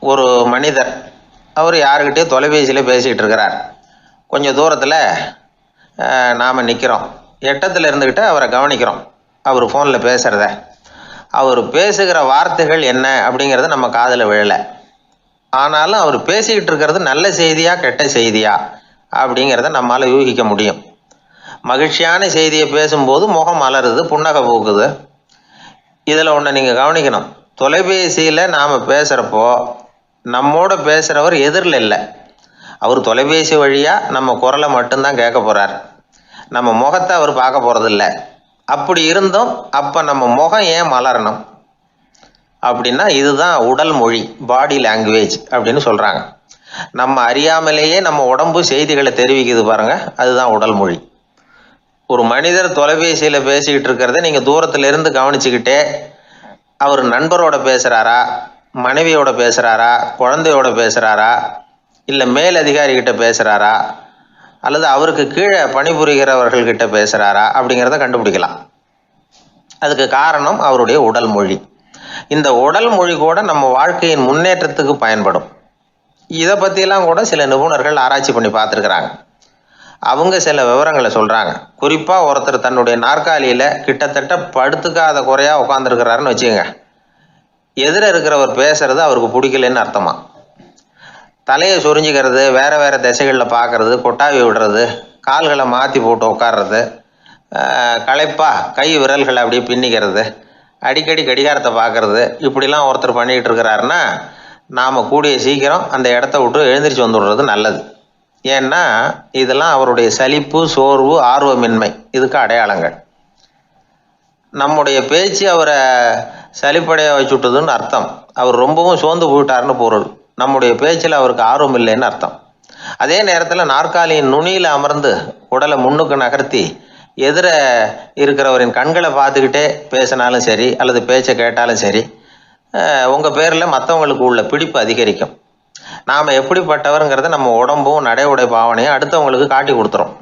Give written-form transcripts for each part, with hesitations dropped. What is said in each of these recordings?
ஒரு மனிதர் அவர் யாருக்கிட்டே தொலைபேசியில் பேசிகிட்டு இருக்கிறார். கொஞ்சம் தூரத்தில் நாம் நிற்கிறோம். எட்டத்தில் இருந்துக்கிட்டு அவரை கவனிக்கிறோம். அவர் ஃபோனில் பேசுகிறத, அவர் பேசுகிற வார்த்தைகள் என்ன அப்படிங்கிறது நம்ம காதில் விழலை. ஆனாலும் அவர் பேசிக்கிட்டு இருக்கிறது நல்ல செய்தியா கெட்ட செய்தியா அப்படிங்கிறத நம்மளால் யூகிக்க முடியும். மகிழ்ச்சியான செய்தியை பேசும்போது முகம் மலருது, புன்னகை பூக்குது. இதில் ஒன்று நீங்கள் கவனிக்கணும். தொலைபேசியில் நாம் பேசுகிறப்போ நம்மோட பேசுகிறவர் எதிரில் இல்லை. அவர் தொலைபேசி வழியாக நம்ம குரலை மட்டும்தான் கேட்க போகிறார். நம்ம முகத்தை அவர் பார்க்க போகிறதில்ல. அப்படி இருந்தும் அப்போ நம்ம முகம் ஏன் மலரணும் அப்படின்னா இதுதான் உடல் மொழி, பாடி லாங்குவேஜ் அப்படின்னு சொல்கிறாங்க. நம்ம அறியாமலேயே நம்ம உடம்பு செய்திகளை தெரிவிக்குது பாருங்க, அதுதான் உடல் மொழி. ஒரு மனிதர் தொலைபேசியில் பேசிக்கிட்டு இருக்கிறத நீங்கள் தூரத்தில் இருந்து கவனிச்சுக்கிட்டே அவர் நண்பரோட பேசுகிறாரா, மனைவியோட பேசுகிறாரா, குழந்தையோட பேசுகிறாரா, இல்லை மேல் அதிகாரிகிட்ட பேசுகிறாரா, அல்லது அவருக்கு கீழே பணிபுரிகிறவர்கள்கிட்ட பேசுகிறாரா அப்படிங்கிறத கண்டுபிடிக்கலாம். அதுக்கு காரணம் அவருடைய உடல் மொழி. இந்த உடல் மொழி கூட நம்ம வாழ்க்கையின் முன்னேற்றத்துக்கு பயன்படும். இதை பற்றியெல்லாம் கூட சில நிபுணர்கள் ஆராய்ச்சி பண்ணி பார்த்துருக்குறாங்க. அவங்க சில விவரங்களை சொல்கிறாங்க. குறிப்பாக ஒருத்தர் தன்னுடைய நாற்காலியில் கிட்டத்தட்ட படுத்துக்காத குறையாக உட்காந்துருக்கிறாருன்னு வச்சுக்கோங்க. எதிர இருக்கிறவர் பேசுறது அவருக்கு பிடிக்கலன்னு அர்த்தமா. தலையை சொரிஞ்சிக்கிறது, வேறு வேறு திசைகளில் பார்க்குறது, கொட்டாவி விடுறது, கால்களை மாற்றி போட்டு உட்கார்றது, களைப்பா கை விரல்களை அப்படியே பின்னிக்கிறது, அடிக்கடி கடிகாரத்தை பார்க்குறது, இப்படிலாம் ஒருத்தர் பண்ணிக்கிட்டு இருக்கிறாருன்னா நாம் கூடிய சீக்கிரம் அந்த இடத்த விட்டு எழுந்திரிச்சு வந்துடுறது நல்லது. ஏன்னா இதெல்லாம் அவருடைய சலிப்பு, சோர்வு, ஆர்வமின்மை இதுக்கு அடையாளங்கள். நம்முடைய பேச்சு அவரை சலிப்படைய வச்சுட்டுதுன்னு அர்த்தம். அவர் ரொம்பவும் சோர்ந்து போயிட்டார்னு பொருள். நம்முடைய பேச்சில் அவருக்கு ஆர்வம் இல்லைன்னு அர்த்தம். அதே நேரத்தில் நாற்காலியின் நுனியில் அமர்ந்து உடலை முன்னுக்கு நகர்த்தி எதிர இருக்கிறவரின் கண்களை பார்த்துக்கிட்டே பேசினாலும் சரி அல்லது பேச்சை கேட்டாலும் சரி, உங்கள் பேரில் மற்றவங்களுக்கு உள்ள பிடிப்பு அதிகரிக்கும். நாம் எப்படிப்பட்டவருங்கிறத நம்ம உடம்பும் நடை உடை பாவனையும் அடுத்தவங்களுக்கு காட்டி கொடுத்துரும்.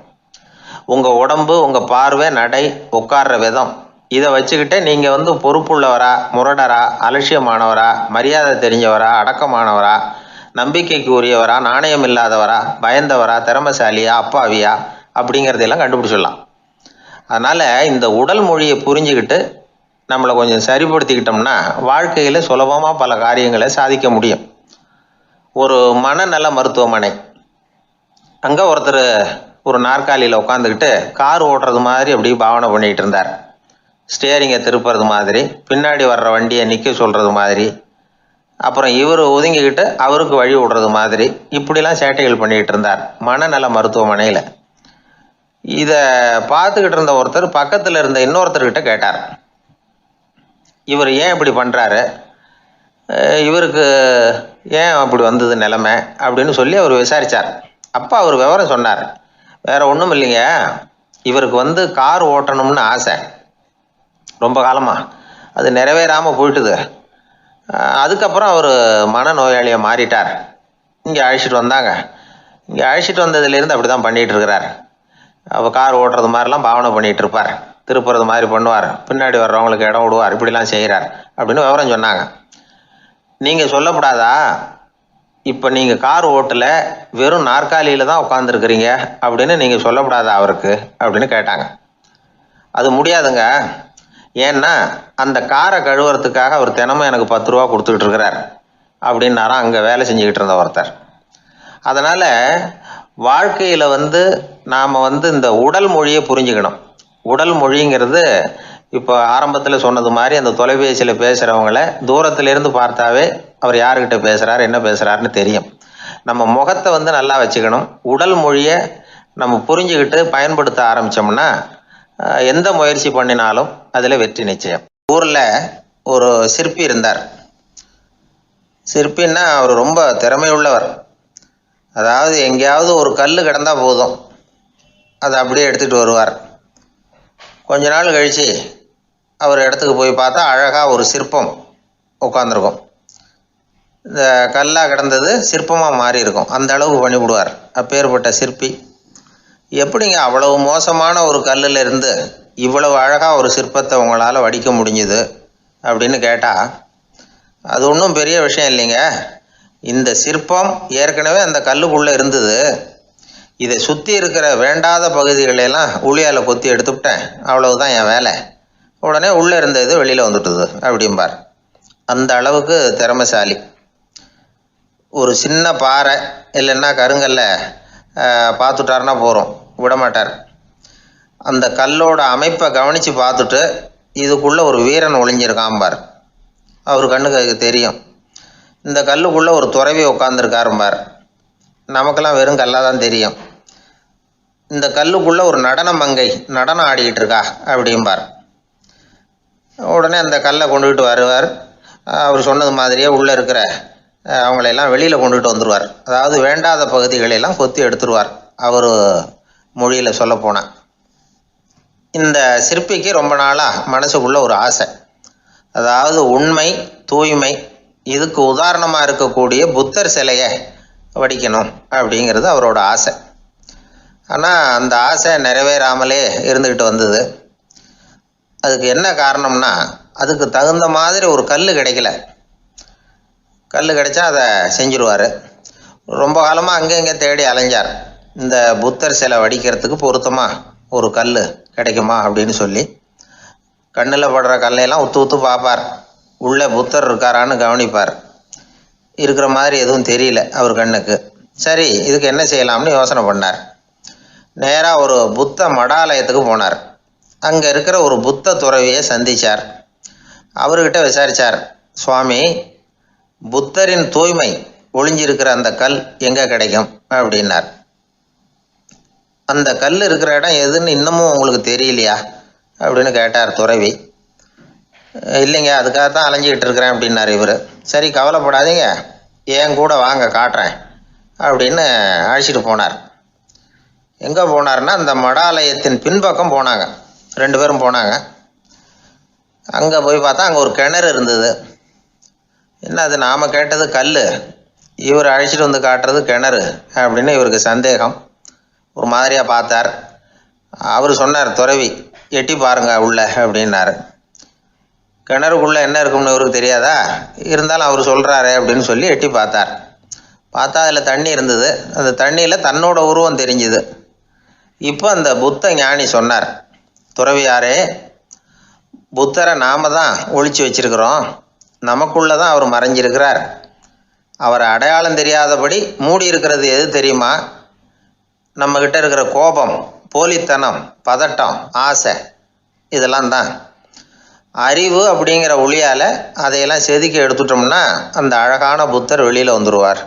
உங்கள் உடம்பு, உங்கள் பார்வை, நடை, உட்கார்ற விதம், இதை வச்சுக்கிட்டே நீங்கள் பொறுப்புள்ளவரா, முரடரா, அலட்சியமானவரா, மரியாதை தெரிஞ்சவரா, அடக்கமானவரா, நம்பிக்கைக்கு உரியவரா, நாணயம் இல்லாதவரா, பயந்தவரா, திறமைசாலியா, அப்பாவியா அப்படிங்கிறதையெல்லாம் கண்டுபிடிச்சிடலாம். அதனால் இந்த உடல் மொழியை புரிஞ்சுக்கிட்டு நம்மளை கொஞ்சம் சரிப்படுத்திக்கிட்டோம்னா வாழ்க்கையில் சுலபமாக பல காரியங்களை சாதிக்க முடியும். ஒரு மனநல மருத்துவமனை, அங்கே ஒருத்தர் ஒரு நாற்காலியில் உட்காந்துக்கிட்டு கார் ஓட்டுறது மாதிரி அப்படி பாவனை பண்ணிக்கிட்டு இருந்தார். ஸ்டேரிங்கை திருப்புறது மாதிரி, பின்னாடி வர்ற வண்டியை நிற்க சொல்கிறது மாதிரி, அப்புறம் இவர் ஒதுங்கிக்கிட்டு அவருக்கு வழி விடுறது மாதிரி, இப்படிலாம் சேட்டைகள் பண்ணிக்கிட்டு இருந்தார் மனநல மருத்துவமனையில். இதை பார்த்துக்கிட்டு இருந்த ஒருத்தர் பக்கத்தில் இருந்த இன்னொருத்தர்கிட்ட கேட்டார், இவர் ஏன் இப்படி பண்ணுறாரு, இவருக்கு ஏன் அப்படி வந்தது நிலைமை அப்படின்னு சொல்லி அவர் விசாரித்தார். அப்போ அவர் விவரம் சொன்னார். வேற ஒன்றும் இல்லைங்க, இவருக்கு கார் ஓட்டணும்னு ஆசை ரொம்ப காலமாக, அது நிறைவேறாமல் போயிட்டுது. அதுக்கப்புறம் அவர் மனநோயாளியை மாறிட்டார். இங்கே அழைச்சிட்டு வந்தாங்க. இங்கே அழைச்சிட்டு வந்ததுலேருந்து அப்படி தான் பண்ணிகிட்டு இருக்கிறார். அப்போ கார் ஓட்டுறது மாதிரிலாம் பாவனை பண்ணிகிட்டு இருப்பார், திருப்புறது மாதிரி பண்ணுவார், பின்னாடி வர்றவங்களுக்கு இடம் விடுவார், இப்படிலாம் செய்கிறார் அப்படின்னு விவரம் சொன்னாங்க. நீங்கள் சொல்லக்கூடாதா, இப்போ நீங்கள் கார் ஓட்டலை, வெறும் நாற்காலியில் தான் உட்காந்துருக்குறீங்க அப்படின்னு நீங்கள் சொல்லக்கூடாதா அவருக்கு அப்படின்னு கேட்டாங்க. அது முடியாதுங்க, ஏன்னா அந்த காரை கழுவுறதுக்காக அவர் தினமும் எனக்கு 10 ரூபா கொடுத்துக்கிட்டு இருக்கிறார் அப்படின்னாராம் அங்கே வேலை செஞ்சுக்கிட்டு இருந்த ஒருத்தர். அதனால் வாழ்க்கையில் நாம் இந்த உடல் மொழியை புரிஞ்சுக்கணும். உடல் மொழிங்கிறது இப்போ ஆரம்பத்தில் சொன்னது மாதிரி அந்த தொலைபேசியில் பேசுகிறவங்கள தூரத்திலேருந்து பார்த்தாவே அவர் யாருக்கிட்ட பேசுகிறார், என்ன பேசுகிறாருன்னு தெரியும். நம்ம முகத்தை நல்லா வச்சுக்கணும். உடல் மொழியை நம்ம புரிஞ்சுக்கிட்டு பயன்படுத்த ஆரம்பித்தோம்னா எந்த முயற்சி பண்ணினாலும் அதில் வெற்றி நிச்சயம். ஊரில் ஒரு சிற்பி இருந்தார். சிற்பின்னா அவர் ரொம்ப திறமையுள்ளவர். அதாவது எங்கேயாவது ஒரு கல் கிடந்தா போதும், அதை அப்படியே எடுத்துகிட்டு வருவார். கொஞ்ச நாள் கழித்து அவர் இடத்துக்கு போய் பார்த்தா அழகாக ஒரு சிற்பம் உட்காந்துருக்கும். இந்த கல்லாக கிடந்தது சிற்பமாக மாறி இருக்கும், அந்த அளவுக்கு பண்ணிவிடுவார். அப்பேற்பட்ட சிற்பி எப்படிங்க அவ்வளவு மோசமான ஒரு கல்லில் இருந்து இவ்வளவு அழகாக ஒரு சிற்பத்தை உங்களால் வடிக்க முடிஞ்சுது அப்படின்னு கேட்டால், அது ஒன்றும் பெரிய விஷயம் இல்லைங்க, இந்த சிற்பம் ஏற்கனவே அந்த கல்லுக்குள்ளே இருந்தது. இதை சுற்றி இருக்கிற வேண்டாத பகுதிகளெல்லாம் உளியால் கொத்தி எடுத்துவிட்டேன், அவ்வளவுதான் என் வேலை. உடனே உள்ளே இருந்த இது வெளியில் வந்துட்டுது அப்படிம்பார். அந்த அளவுக்கு திறமைசாலி. ஒரு சின்ன பாறை இல்லைன்னா கருங்கல்ல பார்த்துட்டாருன்னா போகிறோம், விடமாட்டார். அந்த கல்லோட அமைப்பை கவனித்து பார்த்துட்டு இதுக்குள்ளே ஒரு வீரன் ஒளிஞ்சிருக்காம்பார். அவர் கண்ணுக்கு அதுக்கு தெரியும். இந்த கல்லுக்குள்ளே ஒரு துறவி உட்காந்துருக்காரும்பார். நமக்கெல்லாம் வெறும் கல்லாக தான் தெரியும். இந்த கல்லுக்குள்ளே ஒரு நடன மங்கை நடனம் ஆடிக்கிட்டு இருக்கா அப்படிம்பார். உடனே அந்த கல்லை கொண்டுகிட்டு வருவார். அவர் சொன்னது மாதிரியே உள்ளே இருக்கிற அவங்களையெல்லாம் வெளியில் கொண்டுகிட்டு வந்துடுவார். அதாவது வேண்டாத பகுதிகளெல்லாம் கொத்தி எடுத்துருவார். அவர் மொழியில் சொல்லப்போனால் இந்த சிற்பிக்கு ரொம்ப நாளாக மனசுக்குள்ளே ஒரு ஆசை. அதாவது உண்மை, தூய்மை, இதுக்கு உதாரணமாக இருக்கக்கூடிய புத்தர் சிலையை வடிக்கணும் அப்படிங்கிறது அவரோட ஆசை. ஆனால் அந்த ஆசை நிறைவேறாமலே இருந்துக்கிட்டு வந்தது. அதுக்கு என்ன காரணம்னா, அதுக்கு தகுந்த மாதிரி ஒரு கல் கிடைக்கல. கல் கிடைச்சா அதை செஞ்சுருவார். ரொம்ப காலமாக அங்கே இங்கே தேடி அலைஞ்சார். இந்த புத்தர் சிலை வடிக்கிறதுக்கு பொருத்தமாக ஒரு கல் கிடைக்குமா அப்படின்னு சொல்லி கண்ணில் படுற கல்லையெல்லாம் உத்து உத்து பார்ப்பார். உள்ளே புத்தர் இருக்காரான்னு கவனிப்பார். இருக்கிற மாதிரி எதுவும் தெரியல அவர் கண்ணுக்கு. சரி, இதுக்கு என்ன செய்யலாம்னு யோசனை பண்ணார். நேராக ஒரு புத்த மடாலயத்துக்கு போனார். அங்கே இருக்கிற ஒரு புத்த துறவியை சந்தித்தார். அவர்கிட்ட விசாரித்தார், சுவாமி, புத்தரின் தூய்மை ஒளிஞ்சிருக்கிற அந்த கல் எங்கே கிடைக்கும் அப்படின்னார். அந்த கல் இருக்கிற இடம் எதுன்னு இன்னமும் உங்களுக்கு தெரியலையா அப்படின்னு கேட்டார் துறவி. இல்லைங்க, அதுக்காக தான் அலைஞ்சிக்கிட்டு இருக்கிறேன் அப்படின்னார் இவர். சரி, கவலைப்படாதீங்க, ஏன் கூட வாங்க காட்டுறேன் அப்படின்னு அழைச்சிட்டு போனார். எங்கே போனார்னா, அந்த மடாலயத்தின் பின்பக்கம் போனாங்க. 2 பேரும் போனாங்க. அங்கே போய் பார்த்தா அங்கே ஒரு கிணறு இருந்தது. என்ன அது, நாம் கேட்டது கல், இவர் அழைச்சிட்டு வந்து காட்டுறது கிணறு அப்படின்னு இவருக்கு சந்தேகம். ஒரு மாதிரியாக பார்த்தார். அவர் சொன்னார், துறவி, எட்டி பாருங்க உள்ள அப்படின்னாரு. கிணறுக்குள்ளே என்ன இருக்கும்னு இவருக்கு தெரியாதா, இருந்தாலும் அவர் சொல்கிறாரு அப்படின்னு சொல்லி எட்டி பார்த்தார். பார்த்தா அதில் தண்ணி இருந்தது. அந்த தண்ணியில் தன்னோட உருவம் தெரிஞ்சுது. இப்போ அந்த புத்த ஞானி சொன்னார், துறவியாரே, புத்தரை நாம் தான் ஒழிச்சு வச்சிருக்கிறோம், நமக்குள்ளே தான் அவர் மறைஞ்சிருக்கிறார். அவரை அடையாளம் தெரியாதபடி மூடி இருக்கிறது எது தெரியுமா? நம்மக்கிட்ட இருக்கிற கோபம், போலித்தனம், பதட்டம், ஆசை, இதெல்லாம் தான். அறிவு அப்படிங்கிற ஒளியால் அதையெல்லாம் செதுக்கி எடுத்துட்டோம்னா அந்த அழகான புத்தர் வெளியில் வந்துடுவார்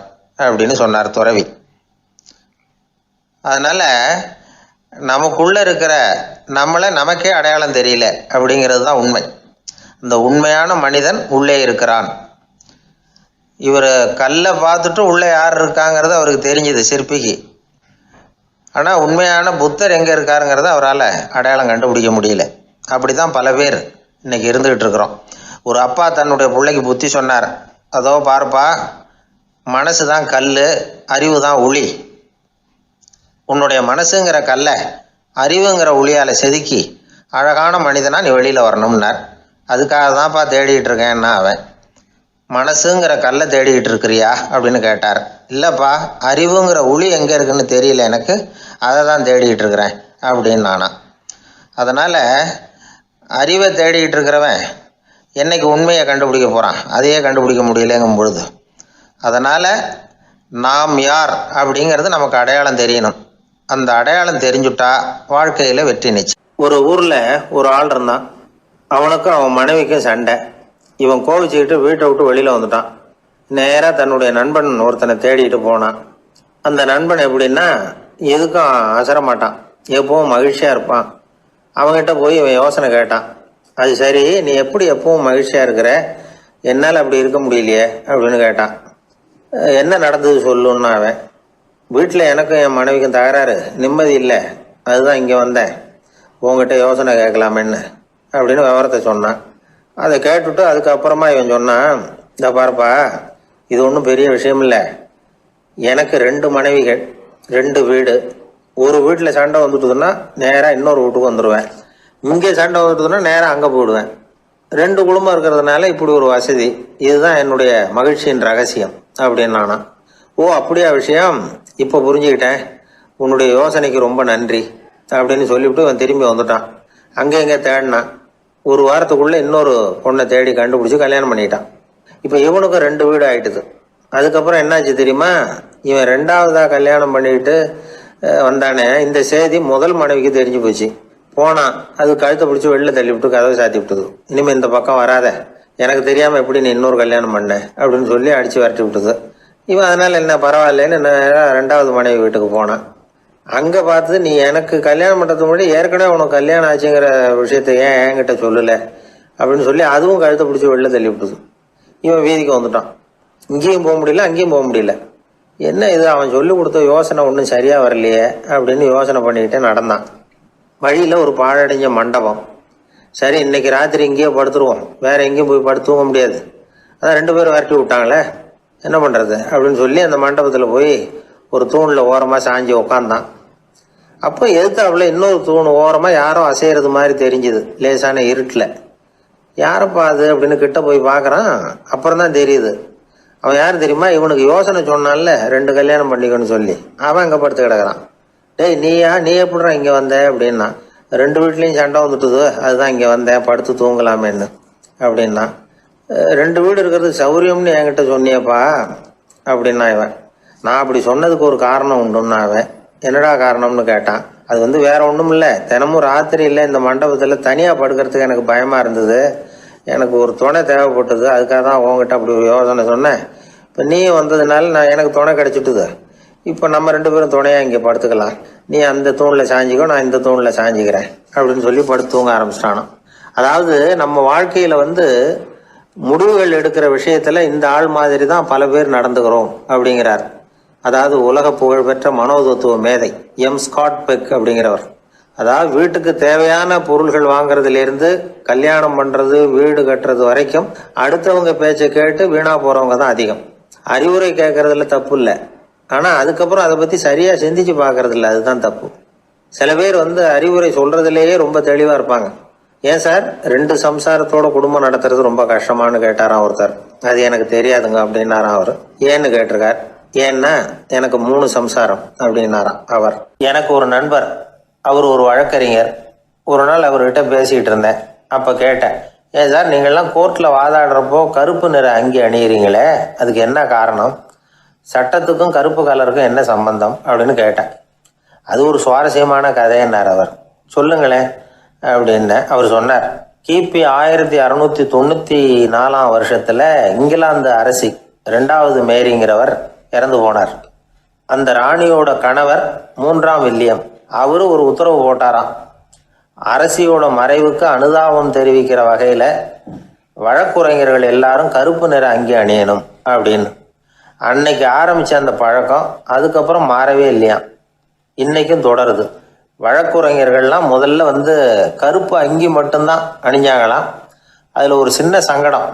அப்படின்னு சொன்னார் துறவி. அதனால் நமக்குள்ளே இருக்கிற நம்மளை நமக்கே அடையாளம் தெரியல அப்படிங்கிறது தான் உண்மை. அந்த உண்மையான மனிதன் உள்ளே இருக்கிறான். இவர் கல்லை பார்த்துட்டு உள்ளே யார் இருக்காங்கிறது அவருக்கு தெரிஞ்சுது சிற்பிக்கு. ஆனால் உண்மையான புத்தர் எங்கே இருக்காருங்கிறத அவரால் அடையாளம் கண்டுபிடிக்க முடியல. அப்படி தான் பல பேர் இன்றைக்கி இருந்துக்கிட்டு இருக்கிறோம். ஒரு அப்பா தன்னுடைய பிள்ளைக்கு புத்தி சொன்னார், அதோ பார்ப்பா, மனசு தான் கல், அறிவு தான் உளி. உன்னுடைய மனசுங்கிற கல்லை அறிவுங்கிற ஒளியால் செதுக்கி அழகான மனிதனாக நீ வெளியில் வரணும்னார். அதுக்காக தான்ப்பா தேடிக்கிட்டு இருக்கேன்னா அவன். மனசுங்கிற கல்லை தேடிக்கிட்டு இருக்கிறியா அப்படின்னு கேட்டார். இல்லைப்பா, அறிவுங்கிற ஒளி எங்கே இருக்குன்னு தெரியல எனக்கு, அதை தான் தேடிக்கிட்டு இருக்கிறேன் அப்படின்னு நானா. அதனால் அறிவை தேடிக்கிட்டு இருக்கிறவன் என்னைக்கு உண்மையை கண்டுபிடிக்க போகிறான், அதையே கண்டுபிடிக்க முடியலைங்கும் பொழுது. அதனால் நாம் யார் அப்படிங்கிறது நமக்கு அடையாளம் தெரியணும். அந்த அடையாளம் தெரிஞ்சுட்டா வாழ்க்கையில் வெற்றி நிச்சயம். ஒரு ஊரில் ஒரு ஆள் இருந்தான். அவனுக்கும் அவன் மனைவிக்கும் சண்டை. இவன் கோவிச்சுக்கிட்டு வீட்டை விட்டு வெளியில் வந்துட்டான். நேராக தன்னுடைய நண்பன் ஒருத்தனை தேடிட்டு போனான். அந்த நண்பன் எப்படின்னா, எதுக்கும் அசரமாட்டான், எப்பவும் மகிழ்ச்சியாக இருப்பான். அவங்ககிட்ட போய் இவன் யோசனை கேட்டான். அது சரி, நீ எப்படி எப்பவும் மகிழ்ச்சியாக இருக்கிற, என்னால் அப்படி இருக்க முடியலையே அப்படின்னு கேட்டான். என்ன நடந்தது சொல்லுன்னா அவன். வீட்டில் எனக்கும் என் மனைவிக்கும் தகராறு, நிம்மதி இல்லை, அதுதான் இங்கே வந்தேன், உங்ககிட்ட யோசனை கேட்கலாமேன்னு அப்படின்னு விவரத்தை சொன்னான். அதை கேட்டுவிட்டு அதுக்கப்புறமா இவன் சொன்னான், இந்த பாருப்பா, இது ஒன்றும் பெரிய விஷயம் இல்லை. எனக்கு 2 மனைவிகள், 2 வீடு. ஒரு வீட்டில் சண்டை வந்துட்டுதுன்னா நேராக இன்னொரு வீட்டுக்கு வந்துடுவேன். இங்கே சண்டை வந்துட்டுதுன்னா நேராக அங்கே போயிடுவேன். 2 குடும்பம் இருக்கிறதுனால இப்படி ஒரு வசதி, இதுதான் என்னுடைய மகிழ்ச்சியின் ரகசியம் அப்படின்னு நானா. ஓ அப்படியா விஷயம், இப்போ புரிஞ்சுக்கிட்டேன், உன்னுடைய யோசனைக்கு ரொம்ப நன்றி அப்படின்னு சொல்லிவிட்டு அவன் திரும்பி வந்துட்டான். அங்கே இங்கே தேடினான். ஒரு வாரத்துக்குள்ளே இன்னொரு பொண்ணை தேடி கண்டுபிடிச்சி கல்யாணம் பண்ணிட்டான். இப்போ இவனுக்கும் 2 வீடு ஆயிட்டுது. அதுக்கப்புறம் என்னாச்சு தெரியுமா, இவன் 2வதாக கல்யாணம் பண்ணிக்கிட்டு வந்தானே, இந்த செய்தி முதல் மனைவிக்கு தெரிஞ்சு போச்சு. போனான், அது கழுத்தை பிடிச்சி வெளில தள்ளி விட்டு கதவை சாத்தி விட்டுது. இனிமேல் இந்த பக்கம் வராத, எனக்கு தெரியாமல் எப்படி நீ இன்னொரு கல்யாணம் பண்ண அப்படின்னு சொல்லி அடித்து விரட்டி விட்டுது. இவன் அதனால் என்ன பரவாயில்லன்னு 2வது மனைவி வீட்டுக்கு போனான். அங்கே பார்த்து, நீ எனக்கு கல்யாணம் பண்ணுறதுக்கு முன்னாடி ஏற்கனவே உனக்கு கல்யாணம் ஆச்சுங்கிற விஷயத்த ஏன் என்கிட்ட சொல்லலை அப்படின்னு சொல்லி அதுவும் கழுத்தை பிடிச்சி வெளில தள்ளி விட்டுது. இவன் வீதிக்கு வந்துட்டான். இங்கேயும் போக முடியல, அங்கேயும் போக முடியல. என்ன இது, அவன் சொல்லி கொடுத்த யோசனை ஒன்றும் சரியாக வரலையே அப்படின்னு யோசனை பண்ணிக்கிட்டே நடந்தான். வழியில் ஒரு பாழடைஞ்ச மண்டபம். சரி, இன்னைக்கு ராத்திரி இங்கேயே படுத்துருவோம், வேற எங்கேயும் போய் படுத்து தூங்க முடியாது, அதான் 2 பேரும் விரட்டி விட்டாங்களே, என்ன பண்ணுறது அப்படின்னு சொல்லி அந்த மண்டபத்தில் போய் ஒரு தூணில் ஓரமாக சாஞ்சி உக்காந்தான். அப்போ எதுத்தாப்புல இன்னொரு தூண் ஓரமாக யாரோ அசைகிறது மாதிரி தெரிஞ்சுது, லேசான இருட்டில். யாரப்பா அது அப்படின்னு கிட்ட போய் பார்க்குறான். அப்புறம் தான் தெரியுது, அவன் யாரும் தெரியுமா, இவனுக்கு யோசனை சொன்னான்ல 2 கல்யாணம் பண்ணிக்கணும்னு சொல்லி, அவன் அங்கே படுத்து கிடக்குறான். டேய் நீ எப்படிறா இங்கே வந்த அப்படின்னா, 2 வீட்லேயும் சண்டை வந்துட்டுது, அதுதான் இங்கே வந்தேன் படுத்து தூங்கலாமேன்னு அப்படின்னா. 2 வீடு இருக்கிறது சௌரியம்னு என்கிட்ட சொன்னியப்பா அப்படின்னா இவன். நான் அப்படி சொன்னதுக்கு ஒரு காரணம் உண்டுன்னா அவன். என்னடா காரணம்னு கேட்டான். அது வேற ஒன்றும் இல்லை, தினமும் ராத்திரி இல்லை இந்த மண்டபத்தில் தனியாக படுக்கிறதுக்கு எனக்கு பயமாக இருந்தது, எனக்கு ஒரு துணை தேவைப்பட்டது, அதுக்காக தான் உங்ககிட்ட அப்படி ஒரு யோசனை சொன்னேன். இப்போ நீ வந்ததுனால எனக்கு துணை கிடைச்சிட்டுது. இப்போ நம்ம 2 பேரும் துணையாக இங்கே படுத்துக்கலாம், நீ அந்த தூணில் சாஞ்சிக்கோ, நான் இந்த தூணில் சாஞ்சிக்கிறேன் அப்படின்னு சொல்லி படுத்து தூங்க ஆரம்பிச்சிட்டானோ. அதாவது நம்ம வாழ்க்கையில் முடிவுகள் எடுக்கிற விஷயத்தில் இந்த ஆள் மாதிரி தான் பல பேர் நடந்துக்கிறோம் அப்படிங்கிறார். அதாவது உலக புகழ்பெற்ற மனோதத்துவ மேதை ஸ்காட் பெக் அப்படிங்கிறவர். அதாவது வீட்டுக்கு தேவையான பொருள்கள் வாங்குறதுலேருந்து கல்யாணம் பண்ணுறது, வீடு கட்டுறது வரைக்கும் அடுத்தவங்க பேச்சை கேட்டு வீணா போகிறவங்க தான் அதிகம். அறிவுரை கேட்கறதுல தப்பு இல்லை, ஆனால் அதுக்கப்புறம் அதை பற்றி சரியாக சிந்திச்சு பார்க்கறது இல்லை, அதுதான் தப்பு. சில பேர் அறிவுரை சொல்கிறதுலேயே ரொம்ப தெளிவாக இருப்பாங்க. ஏன் சார் 2 சம்சாரத்தோட குடும்பம் நடத்துறது ரொம்ப கஷ்டமானு கேட்டாராம் ஒருத்தர். அது எனக்கு தெரியாதுங்க அப்படின்னாராம் அவர். ஏன்னு கேட்டிருக்கார். ஏன்னா எனக்கு 3 சம்சாரம் அப்படின்னாராம் அவர். எனக்கு ஒரு நண்பர், அவர் ஒரு வழக்கறிஞர். ஒரு நாள் அவர்கிட்ட பேசிக்கிட்டு இருந்தேன். அப்போ கேட்டேன், ஏன் சார் நீங்கள்லாம் கோர்ட்டில் வாதாடுறப்போ கருப்பு நிற அங்கி அணியிறீங்களே, அதுக்கு என்ன காரணம், சட்டத்துக்கும் கருப்பு கலருக்கும் என்ன சம்பந்தம் அப்படின்னு கேட்டேன். அது ஒரு சுவாரஸ்யமான கதைன்னார் அவர். சொல்லுங்களேன் அப்படின்னு அவர் சொன்னார். கிபி 1694 வருஷத்தில் இங்கிலாந்து அரசி 2வது மேரிங்கிறவர் இறந்து போனார். அந்த ராணியோட கணவர் 3ஆம் வில்லியம், அவரு ஒரு உத்தரவு போட்டாராம். அரசியோட மறைவுக்கு அனுதாபம் தெரிவிக்கிற வகையில் வழக்குரைஞர்கள் எல்லாரும் கருப்பு நிற அங்கி அணியணும் அப்படின்னு. அன்னைக்கு ஆரம்பித்த அந்த பழக்கம் அதுக்கப்புறம் மாறவே இல்லையாம், இன்னைக்கும் தொடருது. வழக்குரைஞர்கள்லாம் முதல்ல கருப்பு அங்கி மட்டும்தான் அணிஞ்சாங்களாம். அதில் ஒரு சின்ன சங்கடம்,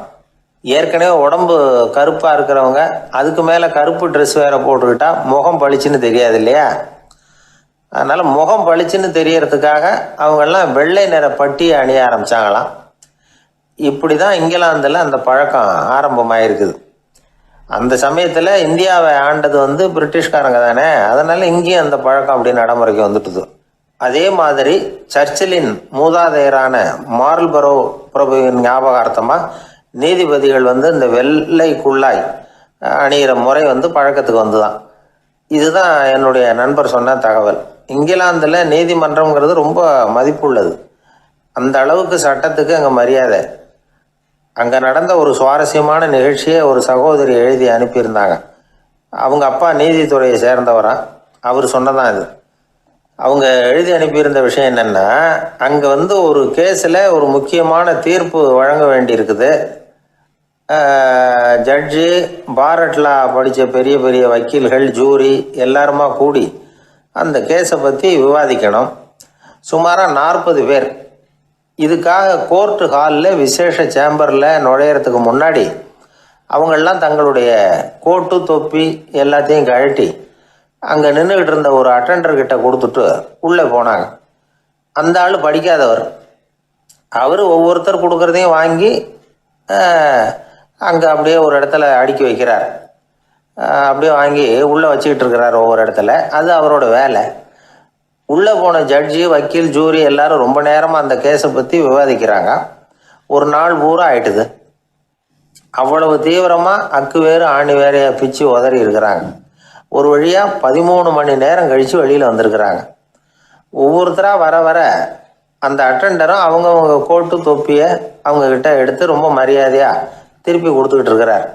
ஏற்கனவே உடம்பு கருப்பாக இருக்கிறவங்க அதுக்கு மேலே கருப்பு ட்ரெஸ் வேறு போட்டுக்கிட்டா முகம் பளிச்சுன்னு தெரியாது இல்லையா. அதனால் முகம் பளிச்சுன்னு தெரியறதுக்காக அவங்கெல்லாம் வெள்ளை நிற பட்டியை அணிய ஆரம்பித்தாங்களாம். இப்படி தான் இங்கிலாந்தில் அந்த பழக்கம் ஆரம்பமாயிருக்குது. அந்த சமயத்தில் இந்தியாவை ஆண்டது பிரிட்டிஷ்காரங்க தானே, அதனால் இங்கேயும் அந்த பழக்கம் அப்படி நடைமுறைக்கு வந்துட்டுது. அதே மாதிரி சர்ச்சிலின் மூதாதையரான மார்ல்பரோ பிரபுவின் ஞாபகார்த்தமாக நீதிபதிகள் இந்த வெள்ளை குள்ளாய் அணிகிற முறை பழக்கத்துக்கு வந்துதான். இதுதான் என்னுடைய நண்பர் சொன்ன தகவல். இங்கிலாந்தில் நீதிமன்றம்ங்கிறது ரொம்ப மதிப்புள்ளது, அந்த அளவுக்கு சட்டத்துக்கு அங்கே மரியாதை. அங்கே நடந்த ஒரு சுவாரஸ்யமான நிகழ்ச்சியை ஒரு சகோதரி எழுதி அனுப்பியிருந்தாங்க. அவங்க அப்பா நீதித்துறையை சேர்ந்தவரா, அவர் சொன்னதான் இது. அவங்க எழுதி அனுப்பியிருந்த விஷயம் என்னென்னா, அங்கே ஒரு கேஸில் ஒரு முக்கியமான தீர்ப்பு வழங்க வேண்டியிருக்குது. ஜட்ஜு, பாரட்லா படித்த பெரிய பெரிய வக்கீல்கள், ஜூரி எல்லாருமா கூடி அந்த கேஸை பற்றி விவாதிக்கணும். சுமாராக 40 பேர். இதுக்காக கோர்ட்டு ஹாலில் விசேஷ சேம்பரில் நுழையிறதுக்கு முன்னாடி அவங்களெலாம் தங்களுடைய கோட்டு தொப்பி எல்லாத்தையும் கழட்டி அங்கே நின்றுக்கிட்டு இருந்த ஒரு அட்டெண்டர்கிட்ட கொடுத்துட்டு உள்ளே போனாங்க. அந்த ஆள் படிக்காதவர். அவர் ஒவ்வொருத்தர் கொடுக்குறதையும் வாங்கி அங்கே அப்படியே ஒரு இடத்துல அடுக்கி வைக்கிறார். அப்படியே வாங்கி உள்ளே வச்சுக்கிட்டு இருக்கிறார் ஒவ்வொரு இடத்துல. அது அவரோட வேலை. உள்ளே போன ஜட்ஜி, வக்கீல், ஜூரி எல்லாரும் ரொம்ப நேரமாக அந்த கேஸை பற்றி விவாதிக்கிறாங்க. ஒரு நாள் பூரா ஆயிட்டுது. அவ்வளவு தீவிரமாக அக்கு வேறு ஆணி வேறையாக பிச்சு உதறி இருக்கிறாங்க. ஒரு வழியாக 13 மணி நேரம் கழித்து வெளியில் வந்திருக்கிறாங்க. ஒவ்வொருத்தராக வர வர அந்த அட்டெண்டரும் அவங்கவுங்க கோட்டு தொப்பியை அவங்கக்கிட்ட எடுத்து ரொம்ப மரியாதையாக திருப்பி கொடுத்துக்கிட்டு இருக்கிறார்.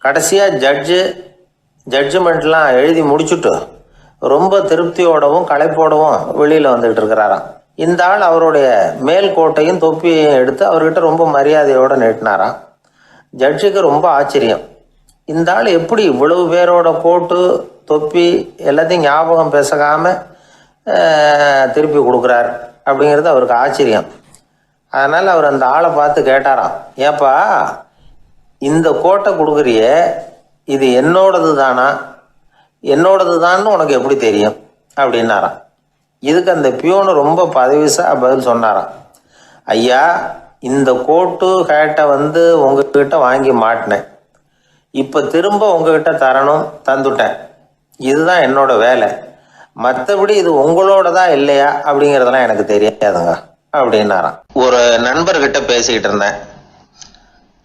கடைசியாக ஜட்ஜ்மெண்ட்லாம் எழுதி முடிச்சுட்டு ரொம்ப திருப்தியோடவும் களைப்போடவும் வெளியில் வந்துக்கிட்டு இருக்கிறாராம். இந்த ஆள் அவருடைய மேல் கோட்டையும் தொப்பியையும் எடுத்து அவர்கிட்ட ரொம்ப மரியாதையோடு நீட்டினாராம். ஜட்ஜுக்கு ரொம்ப ஆச்சரியம். இந்த ஆள் எப்படி இவ்வளவு பேரோட கோட்டு தொப்பி எல்லாத்தையும் ஞாபகம் பேசகாமல் திருப்பி கொடுக்குறார் அப்படிங்கிறது அவருக்கு ஆச்சரியம். அதனால் அவர் அந்த ஆளை பார்த்து கேட்டாராம், ஏப்பா இந்த கோட்டை கொடுக்குறியே, இது என்னோடது தானா, என்னோடது தான்னு உனக்கு எப்படி தெரியும் அப்படின்னாராம். இதுக்கு அந்த பியூனு ரொம்ப பதவிசாக பதில் சொன்னாராம், ஐயா இந்த கோட்டு ஹேட்டை உங்ககிட்ட வாங்கி மாட்டினேன், இப்போ திரும்ப உங்ககிட்ட தரணும், தந்துட்டேன், இதுதான் என்னோட வேலை, மற்றபடி இது உங்களோடதா இல்லையா அப்படிங்கிறதெல்லாம் எனக்கு தெரியாதுங்க அப்படின்னாராம். ஒரு நண்பர்கிட்ட பேசிக்கிட்டு இருந்தேன்.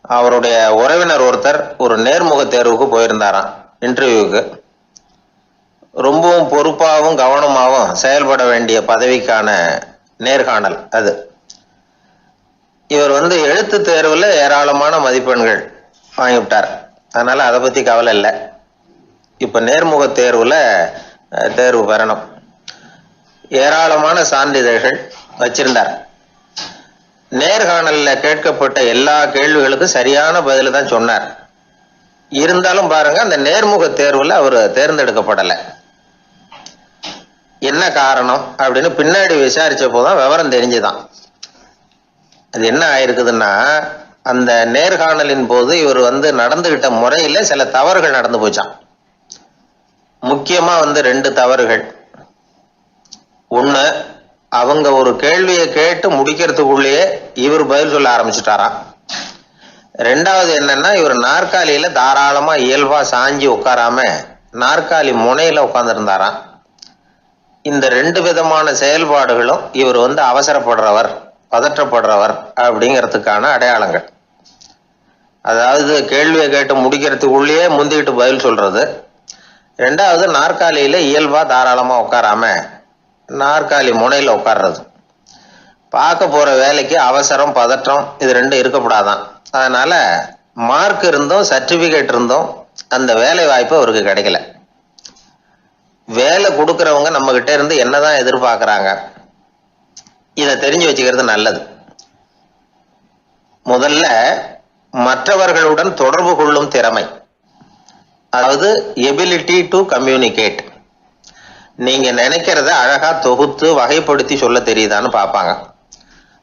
அவருடைய உறவினர் ஒருத்தர் ஒரு நேர்முக தேர்வுக்கு போயிருந்தாராம், இன்டர்வியூக்கு. ரொம்பவும் பொறுப்பாகவும் கவனமாகவும் செயல்பட வேண்டிய பதவிக்கான நேர்காணல் அது. இவர் எழுத்து தேர்வில் ஏராளமான மதிப்பெண்கள் வாங்கிவிட்டார். அதனால் அதை பற்றி கவலை இல்லை. இப்போ நேர்முக தேர்வில் தேர்வு பெறணும். ஏராளமான சான்றிதழ்கள் வச்சிருந்தார். நேர்காணலில் கேட்கப்பட்ட எல்லா கேள்விகளுக்கும் சரியான பதில் தான் சொன்னார். இருந்தாலும் பாருங்க, அந்த நேர்முக தேர்வில் அவர் தேர்ந்தெடுக்கப்படலை. என்ன காரணம் அப்படின்னு பின்னாடி விசாரிச்ச போதான் விவரம் தெரிஞ்சுதான். அது என்ன ஆயிருக்குதுன்னா, அந்த நேர்காணலின் போது இவர் நடந்துகிட்ட முறையில் சில தவறுகள் நடந்து போச்சான். முக்கியமா 2 தவறுகள். ஒன்று, அவங்க ஒரு கேள்வியை கேட்டு முடிக்கிறதுக்குள்ளேயே இவர் பதில் சொல்ல ஆரம்பிச்சுட்டாராம். 2வது என்னன்னா, இவர் நாற்காலியில தாராளமா இயல்பா சாஞ்சி உட்காராம நாற்காலி முனையில உட்கார்ந்துருந்தாராம். இந்த 2 விதமான செயல்பாடுகளும் இவர் அவசரப்படுறவர், பதற்றப்படுறவர் அப்படிங்கிறதுக்கான அடையாளங்கள். அதாவது கேள்வியை கேட்டு முடிக்கிறதுக்குள்ளேயே முந்திக்கிட்டு பதில் சொல்றது. 2வது, நாற்காலியில இயல்பா தாராளமா உட்காராம நாற்காலி முனையில உட்கார்றது. பார்க்க போற வேலைக்கு அவசரம், பதற்றம் இது 2 இருக்கக்கூடாதான். அதனால மார்க் இருந்தும் சர்டிபிகேட் இருந்தும் அந்த வேலை வாய்ப்பு அவருக்கு கிடைக்கல. வேலை கொடுக்கறவங்க நம்ம கிட்ட இருந்து என்னதான் எதிர்பார்க்கறாங்க, இதை தெரிஞ்சு வச்சுக்கிறது நல்லது. முதல்ல மற்றவர்களுடன் தொடர்பு கொள்ளும் திறமை, அதாவது எபிலிட்டி டு கம்யூனிகேட். நீங்க நினைக்கிறத அழகா தொகுத்து வகைப்படுத்தி சொல்ல தெரியுதான்னு பார்ப்பாங்க.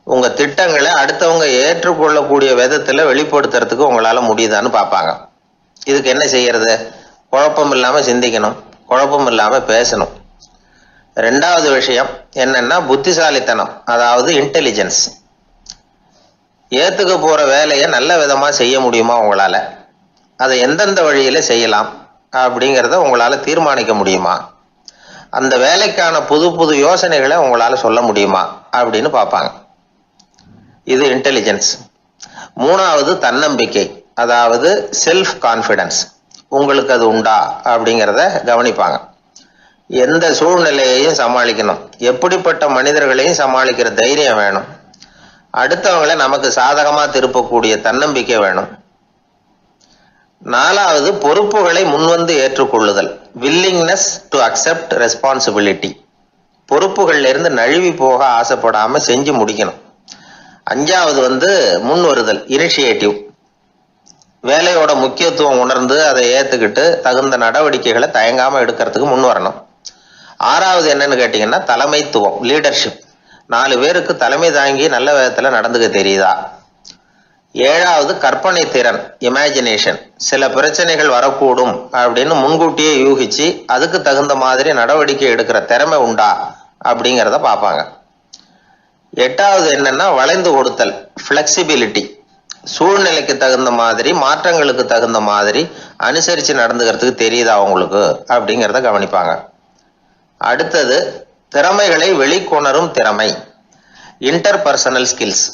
உங்க திட்டங்களை அடுத்தவங்க ஏற்றுக்கொள்ளக்கூடிய விதத்துல வெளிப்படுத்துறதுக்கு உங்களால முடியுதான்னு பார்ப்பாங்க. இதுக்கு என்ன செய்யறது? குழப்பம் இல்லாம சிந்திக்கணும், குழப்பம் இல்லாம பேசணும். 2வது விஷயம் என்னன்னா புத்திசாலித்தனம், அதாவது இன்டெலிஜென்ஸ். ஏத்துக்க போற வேலையை நல்ல விதமா செய்ய முடியுமா உங்களால, அதை எந்தெந்த வழியில செய்யலாம் அப்படிங்கிறத உங்களால தீர்மானிக்க முடியுமா, அந்த வேலைக்கான புது புது யோசனைகளை உங்களால சொல்ல முடியுமா அப்படின்னு பார்ப்பாங்க. இது இன்டெலிஜென்ஸ். 3வது தன்னம்பிக்கை, அதாவது செல்ஃப் கான்ஃபிடன்ஸ். உங்களுக்கு அது உண்டா அப்படிங்கிறத கவனிப்பாங்க. எந்த சூழ்நிலையையும் சமாளிக்கணும், எப்படிப்பட்ட மனிதர்களையும் சமாளிக்கிற தைரியம் வேணும், அடுத்தவங்களை நமக்கு சாதகமா திருப்பக்கூடிய தன்னம்பிக்கை வேணும். 4வது பொறுப்புகளை முன்வந்து ஏற்றுக்கொள்ளுதல், வில்லிங்னஸ் டு அக்செப்ட் ரெஸ்பான்சிபிலிட்டி. பொறுப்புகள்ல இருந்து நழுவி போக ஆசைப்படாம செஞ்சு முடிக்கணும். 5வது முன் வருதல், இனிஷியேட்டிவ். வேலையோட முக்கியத்துவம் உணர்ந்து அதை ஏத்துக்கிட்டு தகுந்த நடவடிக்கைகளை தயங்காம எடுக்கிறதுக்கு முன் வரணும். 6வது என்னன்னு கேட்டீங்கன்னா தலைமைத்துவம், லீடர்ஷிப். 4 பேருக்கு தலைமை தாங்கி நல்ல விதத்துல நடந்துக்க தெரியுதா. 7வது கற்பனை திறன், இமேஜினேஷன். சில பிரச்சனைகள் வரக்கூடும் அப்படின்னு முன்கூட்டியே யூகிச்சு அதுக்கு தகுந்த மாதிரி நடவடிக்கை எடுக்கிற திறமை உண்டா அப்படிங்கிறத பார்ப்பாங்க. எட்டாவது என்னன்னா வளைந்து கொடுத்தல், பிளெக்சிபிலிட்டி. சூழ்நிலைக்கு தகுந்த மாதிரி, மாற்றங்களுக்கு தகுந்த மாதிரி அனுசரித்து நடந்துக்கிறதுக்கு தெரியுதா அவங்களுக்கு அப்படிங்கிறத கவனிப்பாங்க. அடுத்தது திறமைகளை வெளிக்கொணரும் திறமை, இன்டர்பர்சனல் ஸ்கில்ஸ்.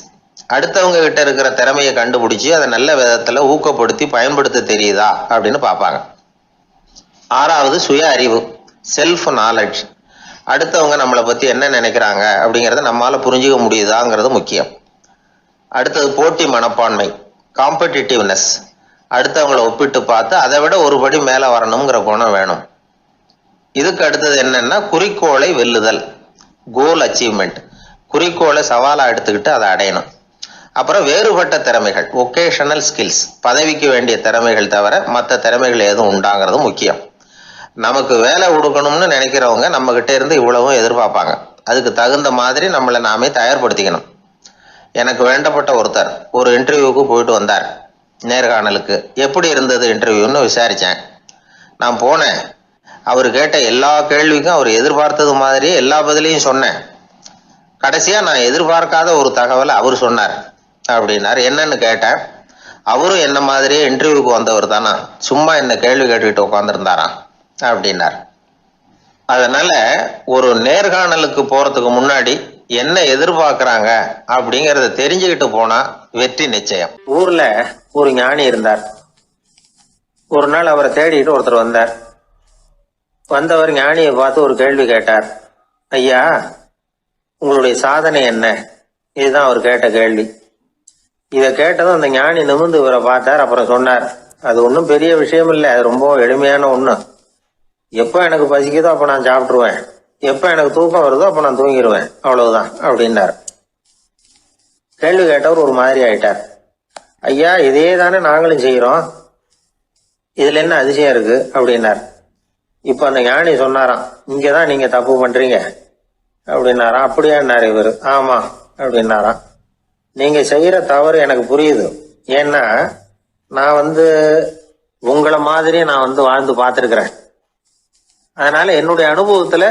அடுத்தவங்க கிட்ட இருக்கிற திறமையை கண்டுபிடிச்சி அதை நல்ல விதத்துல ஊக்கப்படுத்தி பயன்படுத்த தெரியுதா அப்படின்னு பார்ப்பாங்க. ஆறாவது சுய அறிவு, செல்ஃப் நாலேஜ். அடுத்தவங்க நம்மளை பத்தி என்ன நினைக்கிறாங்க அப்படிங்கிறத நம்மளால புரிஞ்சுக்க முடியுதாங்கிறது முக்கியம். அடுத்தது போட்டி மனப்பான்மை, காம்படிட்டிவ்னஸ். அடுத்தவங்களை ஒப்பிட்டு பார்த்து அதை விட ஒரு படி மேல வரணுங்கிற குணம் வேணும். இதுக்கு அடுத்தது என்னன்னா குறிக்கோளை வெல்லுதல், கோல் அச்சீவ்மெண்ட். குறிக்கோளை சவாலா எடுத்துக்கிட்டு அதை அடையணும். அப்புறம் வேறுபட்ட திறமைகள், ஒகேஷனல் ஸ்கில்ஸ். பதவிக்கு வேண்டிய திறமைகள் தவிர மற்ற திறமைகள் எதுவும் உண்டாங்கிறது முக்கியம். நமக்கு வேலை கொடுக்கணும்னு நினைக்கிறவங்க நம்ம கிட்ட இருந்து இவ்வளவும் எதிர்பார்ப்பாங்க. அதுக்கு தகுந்த மாதிரி நம்மளை நாமே தயார்படுத்திக்கணும். எனக்கு வேண்டப்பட்ட ஒருத்தர் ஒரு இன்டர்வியூக்கு போயிட்டு வந்தார், நேர்காணலுக்கு. எப்படி இருந்தது இன்டர்வியூன்னு விசாரித்தேன். நான் போனேன். அவர் கேட்ட எல்லா கேள்விக்கும் அவர் எதிர்பார்த்தது மாதிரியே எல்லா பதிலையும் சொன்னேன். கடைசியா நான் எதிர்பார்க்காத ஒரு தகவலை அவர் சொன்னார் அப்படின்னார். என்னன்னு கேட்டேன். அவரும் என்ன மாதிரியே இன்டர்வியூக்கு வந்தவர் தானா, சும்மா என்ன கேள்வி கேட்டுக்கிட்டு உட்காந்துருந்தாராம் அப்படின்னார். அதனால ஒரு நேர்காணலுக்கு போறதுக்கு முன்னாடி என்ன எதிர்பார்க்கறாங்க அப்படிங்கறத தெரிஞ்சுக்கிட்டு போனா வெற்றி நிச்சயம். ஊர்ல ஒரு ஞானி இருந்தார். ஒரு நாள் அவரை தேடிட்டு ஒருத்தர் வந்தார். வந்தவர் ஞானியை பார்த்து ஒரு கேள்வி கேட்டார். ஐயா, உங்களுடைய சாதனை என்ன? இதுதான் அவர் கேட்ட கேள்வி. இதை கேட்டதும் அந்த ஞானி நிமிர்ந்து இவரை பார்த்தார். அப்புறம் சொன்னார், அது ஒன்றும் பெரிய விஷயம் இல்லை, அது ரொம்ப எளிமையான ஒண்ணு. எப்போ எனக்கு பசிக்குதோ அப்ப நான் சாப்பிட்டுருவேன், எப்போ எனக்கு தூக்கம் வருதோ அப்ப நான் தூங்கிடுவேன், அவ்வளவுதான் அப்படின்னார். கேள்வி கேட்டவர் ஒரு மாதிரி ஆயிட்டார். ஐயா, இதே தானே நாங்களும் செய்யறோம், இதுல என்ன அதிசயம் இருக்கு அப்படின்னார். இப்ப அந்த ஞானி சொன்னாராம், இங்கதான் நீங்க தப்பு பண்றீங்க அப்படின்னாராம். அப்படியான்னாரு இவரு. ஆமா அப்படின்னாராம். நீங்க செய்யற தவறு எனக்கு புரியுது. ஏன்னா நான் உங்களை மாதிரி நான் வாழ்ந்து பார்த்திருக்கிறேன். அதனால என்னுடைய அனுபவத்துல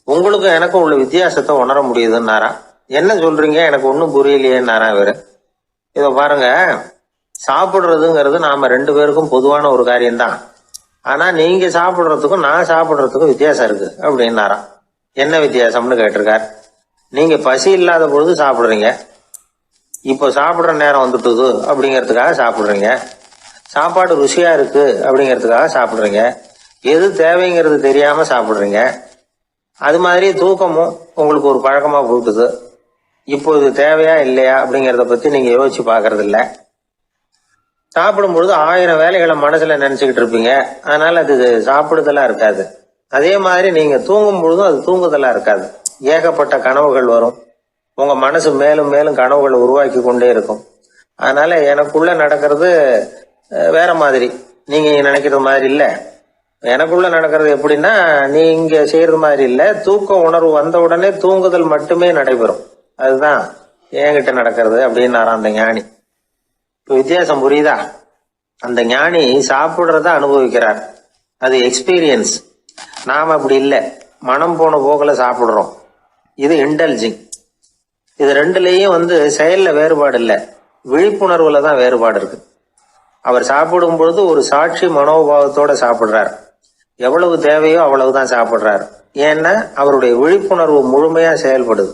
உங்களுக்கும் எனக்கும் உள்ள வித்தியாசத்தை உணர முடியுதுன்னாராம். என்ன சொல்றீங்க, எனக்கு ஒன்னும் புரியலையேன்னாரா இவரு. இத பாருங்க, சாப்பிடுறதுங்கிறது நாம ரெண்டு பேருக்கும் பொதுவான ஒரு காரியம்தான். ஆனா நீங்க சாப்பிடுறதுக்கும் நான் சாப்பிடுறதுக்கும் வித்தியாசம் இருக்கு அப்படின்னாராம். என்ன வித்தியாசம்னு கேட்டிருக்கார். நீங்க பசி இல்லாத பொழுது சாப்பிடுறீங்க, இப்போ சாப்பிடுற நேரம் வந்துட்டுது அப்படிங்கிறதுக்காக சாப்பிடுறீங்க. சாப்பாடு ருசியா இருக்கு அப்படிங்கிறதுக்காக சாப்பிடுறீங்க. எது தேவைங்கிறது தெரியாம சாப்பிடுறீங்க. அது மாதிரி தூக்கமும் உங்களுக்கு ஒரு பழக்கமா போட்டுது. இப்போ இது தேவையா இல்லையா அப்படிங்கிறத பத்தி நீங்க யோசிச்சு பாக்குறது இல்ல. சாப்பிடும் பொழுது 1000 வேலைகளை மனசுல நினைச்சுக்கிட்டு இருப்பீங்க. அதனால அது சாப்பிடுதலா இருக்காது. அதே மாதிரி நீங்க தூங்கும் பொழுதும் அது தூங்குதலா இருக்காது. ஏகப்பட்ட கனவுகள் வரும். உங்க மனசு மேலும் மேலும் கனவுகளை உருவாக்கி கொண்டே இருக்கும். அதனால எனக்குள்ள நடக்கிறது வேற மாதிரி, நீங்க நினைக்கிறது மாதிரி இல்ல. எனக்குள்ள நடக்கிறது எப்படின்னா, நீங்க செய்யறது மாதிரி இல்ல. தூக்க உணர்வு வந்த உடனே தூங்குதல் மட்டுமே நடைபெறும். அதுதான் என்கிட்ட நடக்கிறது அப்படின்னாராம் அந்த ஞானி. இப்ப வித்தியாசம் புரியுதா? அந்த ஞானி சாப்பிடுறத அனுபவிக்கிறார், அது எக்ஸ்பீரியன்ஸ். நாம அப்படி இல்லை, மனம் போன போகல சாப்பிடுறோம். இது இன்டெலிஜிங். இது ரெண்டுலயும் செயல்ல வேறுபாடு இல்லை, விழிப்புணர்வுல தான் வேறுபாடு இருக்கு. அவர் சாப்பிடும் பொழுது ஒரு சாட்சி மனோபாவத்தோட சாப்பிடுறார். எவ்வளவு தேவையோ அவ்வளவுதான் சாப்பிடுறார். ஏன்னா அவருடைய விழிப்புணர்வு முழுமையா செயல்படுது.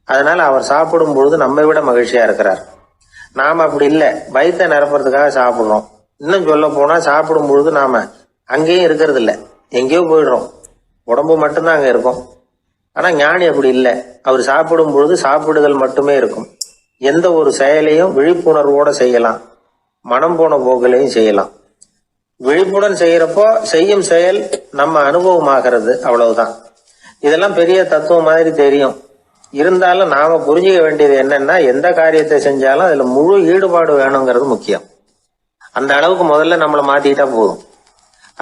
அதனால அவர் சாப்பிடும் பொழுது நம்மை விட மகிழ்ச்சியா இருக்கிறார். நாம அப்படி இல்லை, வயிற்றை நிரப்புறதுக்காக சாப்பிடுறோம். இன்னும் சொல்ல போனா சாப்பிடும் பொழுது நாம அங்கேயும் இருக்கிறது இல்லை, எங்கேயோ போயிடுறோம். உடம்பு மட்டும்தான் அங்க இருக்கும். ஆனா ஞானி அப்படி இல்லை. அவர் சாப்பிடும் பொழுது சாப்பிடுதல் மட்டுமே இருக்கும். எந்த ஒரு செயலையும் விழிப்புணர்வோட செய்யலாம், மனம் போன போக்கிலையும் செய்யலாம். விழிப்புடன் செய்யறப்போ செய்யும் செயல் நம்ம அனுபவமாகிறது, அவ்வளவுதான். இதெல்லாம் பெரிய தத்துவம் மாதிரி தெரியும். இருந்தாலும் நாம புரிஞ்சுக்க வேண்டியது என்னன்னா, எந்த காரியத்தை செஞ்சாலும் அதுல முழு ஈடுபாடு வேணுங்கிறது முக்கியம். அந்த அளவுக்கு முதல்ல நம்மளை மாத்திக்கிட்டா போதும்.